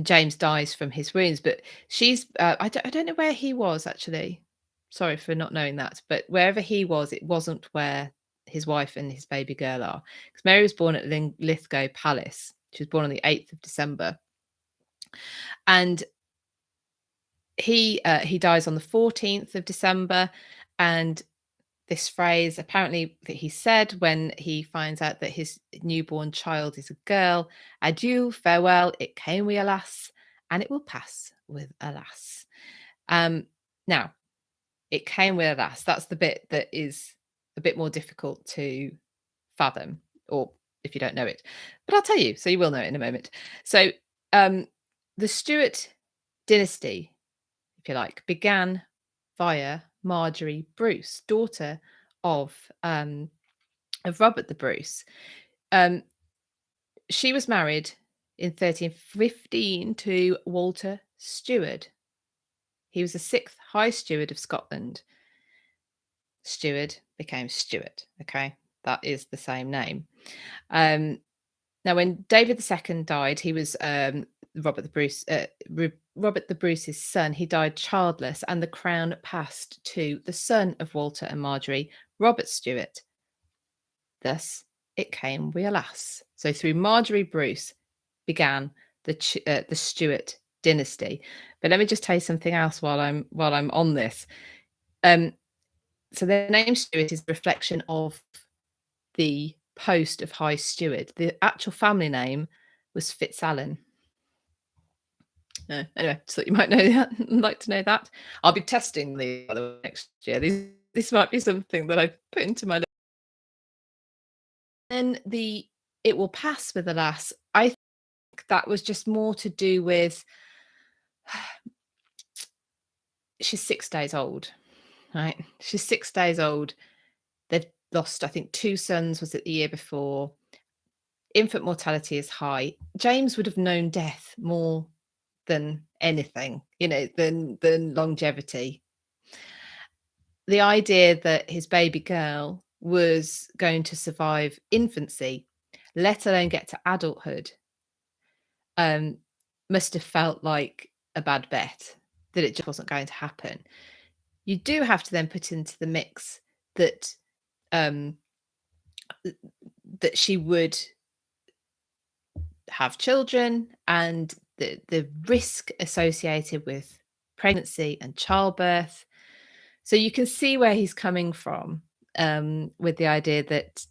James dies from his wounds, but she's, I don't know where he was, actually. Sorry for not knowing that. But wherever he was, it wasn't where his wife and his baby girl are. Because Mary was born at Lithgow Palace. She was born on the 8th of December. And he dies on the 14th of December, and this phrase apparently that he said when he finds out that his newborn child is a girl: "Adieu, farewell, it came with alas, and it will pass with alas." Now, it came with alas. That's the bit that is a bit more difficult to fathom, or if you don't know it. But I'll tell you, so you will know it in a moment. So, the Stuart Dynasty, if you like, began via Marjorie Bruce, daughter of Robert the Bruce. She was married in 1315 to Walter Stewart. He was the 6th High Steward of Scotland. Steward became Stuart. Okay, that is the same name. Now, when David II died, he was Robert the Bruce's son. He died childless, and the crown passed to the son of Walter and Marjorie, Robert Stewart. Thus, it came with a lass. So through Marjorie Bruce began the Stuart Dynasty. But let me just tell you something else while I'm on this. So the name Stuart is a reflection of the post of High Steward. The actual family name was FitzAlan. Anyway, just thought you might know that. Like to know that. I'll be testing the other next year. This might be something that I put into my. Then it will pass with a lass. I think that was just more to do with she's 6 days old, right? She's 6 days old. They've lost, I think, 2 sons. Was it the year before? Infant mortality is high. James would have known death more than anything, than longevity. The idea that his baby girl was going to survive infancy, let alone get to adulthood, must have felt like a bad bet, that it just wasn't going to happen. You do have to then put into the mix that that she would have children, and the risk associated with pregnancy and childbirth. So you can see where he's coming from, with the idea that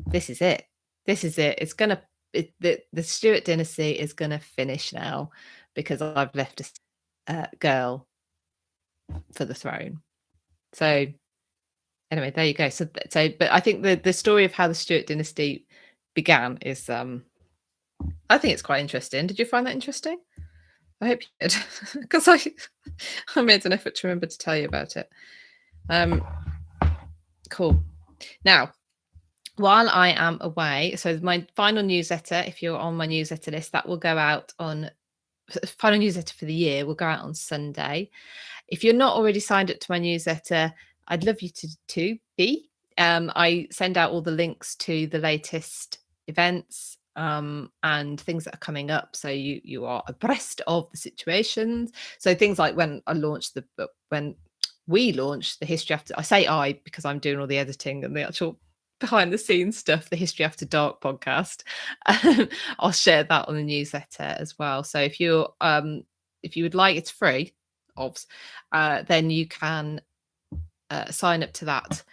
this is it. It's gonna the Stuart Dynasty is gonna finish now because I've left a girl for the throne. So anyway, there you go. So but I think the story of how the Stuart Dynasty began is I think it's quite interesting. Did you find that interesting? I hope you did, because I made an effort to remember to tell you about it. Cool. Now, while I am away, so my final newsletter, if you're on my newsletter list, that will go out on final newsletter for the year will go out on Sunday. If you're not already signed up to my newsletter, I'd love you to be. I send out all the links to the latest events and things that are coming up, so you are abreast of the situations. So things like when we launched the History After, I say I because I'm doing all the editing and the actual behind the scenes stuff, the History After Dark podcast. I'll share that on the newsletter as well. So if you would like, it's free, then you can sign up to that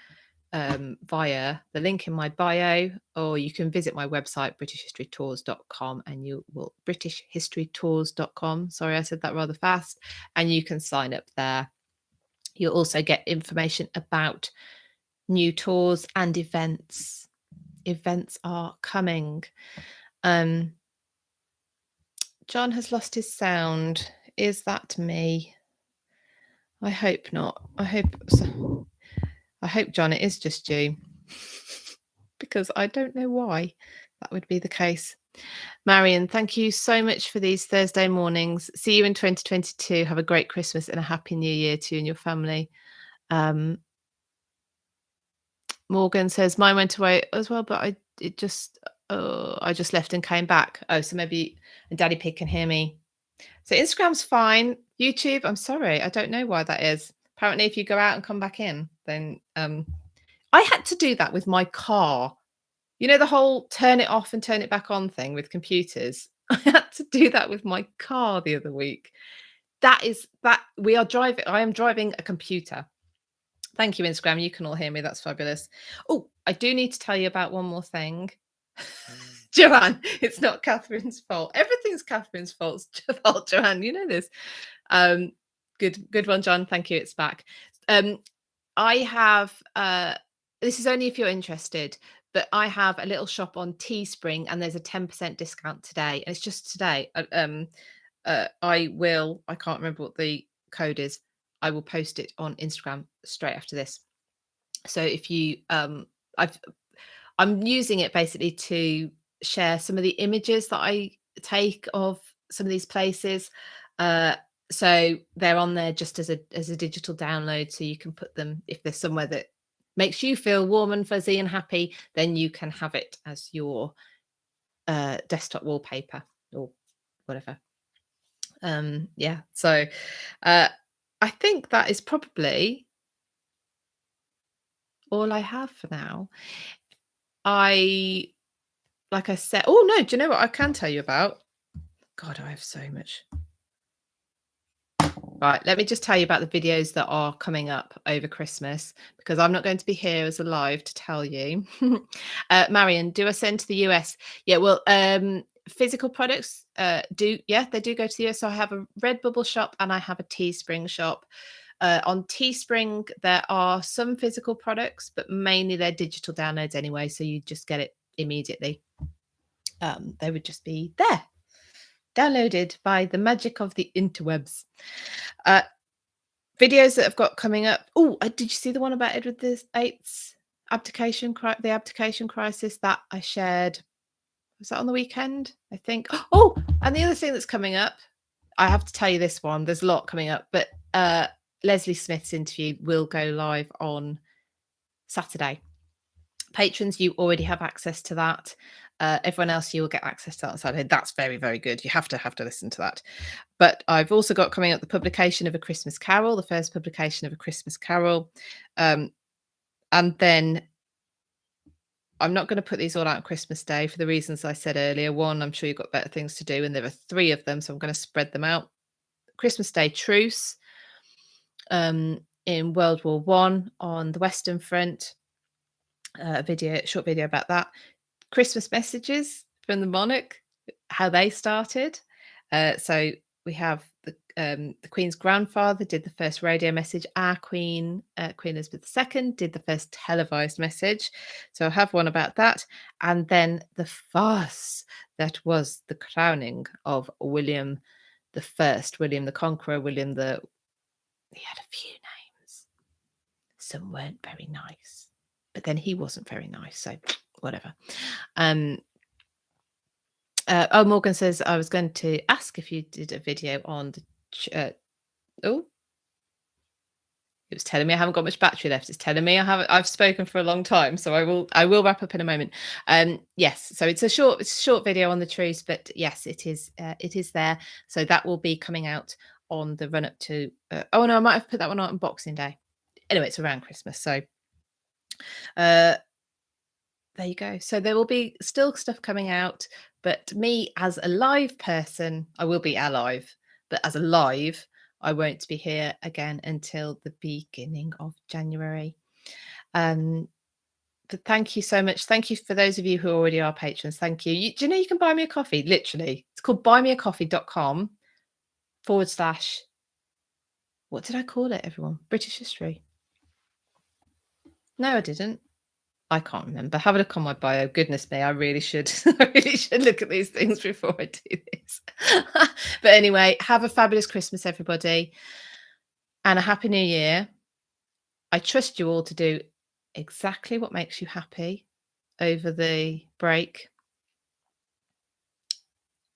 via the link in my bio, or you can visit my website britishhistorytours.com, and you will britishhistorytours.com, sorry I said that rather fast, and you can sign up there. You'll also get information about new tours and events. Events are coming. John has lost his sound. Is that me? I hope not. I hope, John, it is just you, because I don't know why that would be the case. Marion, thank you so much for these Thursday mornings. See you in 2022. Have a great Christmas and a happy New Year to you and your family. Morgan says mine went away as well, but I just left and came back. Oh, so maybe Daddy Pig can hear me. So Instagram's fine. YouTube, I'm sorry, I don't know why that is. Apparently, if you go out and come back in, then I had to do that with my car. You know, the whole turn it off and turn it back on thing with computers. I had to do that with my car the other week. I am driving a computer. Thank you, Instagram. You can all hear me. That's fabulous. Oh, I do need to tell you about one more thing. Joanne, it's not Catherine's fault. Everything's Catherine's fault, Joanne. You know this. Good one, John. Thank you. It's back. I have this is only if you're interested, but I have a little shop on Teespring, and there's a 10% discount today, and it's just today. I can't remember what the code is. I will post it on Instagram straight after this. So if you I'm using it basically to share some of the images that I take of some of these places. So they're on there just as a digital download, so you can put them, if there's somewhere that makes you feel warm and fuzzy and happy, then you can have it as your desktop wallpaper or whatever. Yeah, so I think that is probably all I have for now. Like I said, oh no, do you know what I can tell you about? God, I have so much. Right, let me just tell you about the videos that are coming up over Christmas, because I'm not going to be here as a live to tell you. Marion, do I send to the US? Yeah, well, physical products they do go to the US. So I have a Redbubble shop and I have a Teespring shop. On Teespring, there are some physical products, but mainly they're digital downloads anyway, so you just get it immediately. They would just be there, downloaded by the magic of the interwebs. Videos that I've got coming up. Oh, did you see the one about Edward VIII's abdication? The abdication crisis that I shared? Was that on the weekend? I think. Oh, and the other thing that's coming up, I have to tell you this one. There's a lot coming up, but Leslie Smith's interview will go live on Saturday. Patrons, you already have access to that. Everyone else, you will get access to that on Saturday. That's very, very good. You have to listen to that. But I've also got coming up the publication of A Christmas Carol, the first publication of A Christmas Carol. And then I'm not going to put these all out on Christmas Day for the reasons I said earlier. One, I'm sure you've got better things to do, and there are 3 of them, so I'm going to spread them out. Christmas Day truce in World War I on the Western Front. Short video about that. Christmas messages from the monarch, how they started. So we have the Queen's grandfather did the first radio message. Our Queen, Queen Elizabeth II, did the first televised message. So I have one about that. And then the farce that was the crowning of William I, William the Conqueror, he had a few names. Some weren't very nice. But then he wasn't very nice, so whatever. Morgan says, I was going to ask if you did a video on the it was telling me I haven't got much battery left. It's telling me I've spoken for a long time, so I will wrap up in a moment. Yes, so it's a short video on the truce, but yes, it is there. So that will be coming out on the run up to I might have put that one out on Boxing Day. Anyway, it's around Christmas, so there you go. So there will be still stuff coming out, but me as a live person, I will be alive, but as a live, I won't be here again until the beginning of January. But thank you so much. Thank you for those of you who already are patrons. Thank you. Do you know you can buy me a coffee? Literally, it's called buymeacoffee.com/ what did I call it, everyone? British history. No, I didn't. I can't remember. Have a look on my bio. Goodness me, I really should. I really should look at these things before I do this. But anyway, have a fabulous Christmas, everybody, and a happy New Year. I trust you all to do exactly what makes you happy over the break.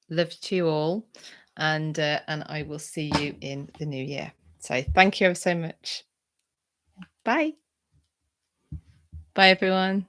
Love to you all, and I will see you in the new year. So thank you ever so much. Bye. Bye, everyone.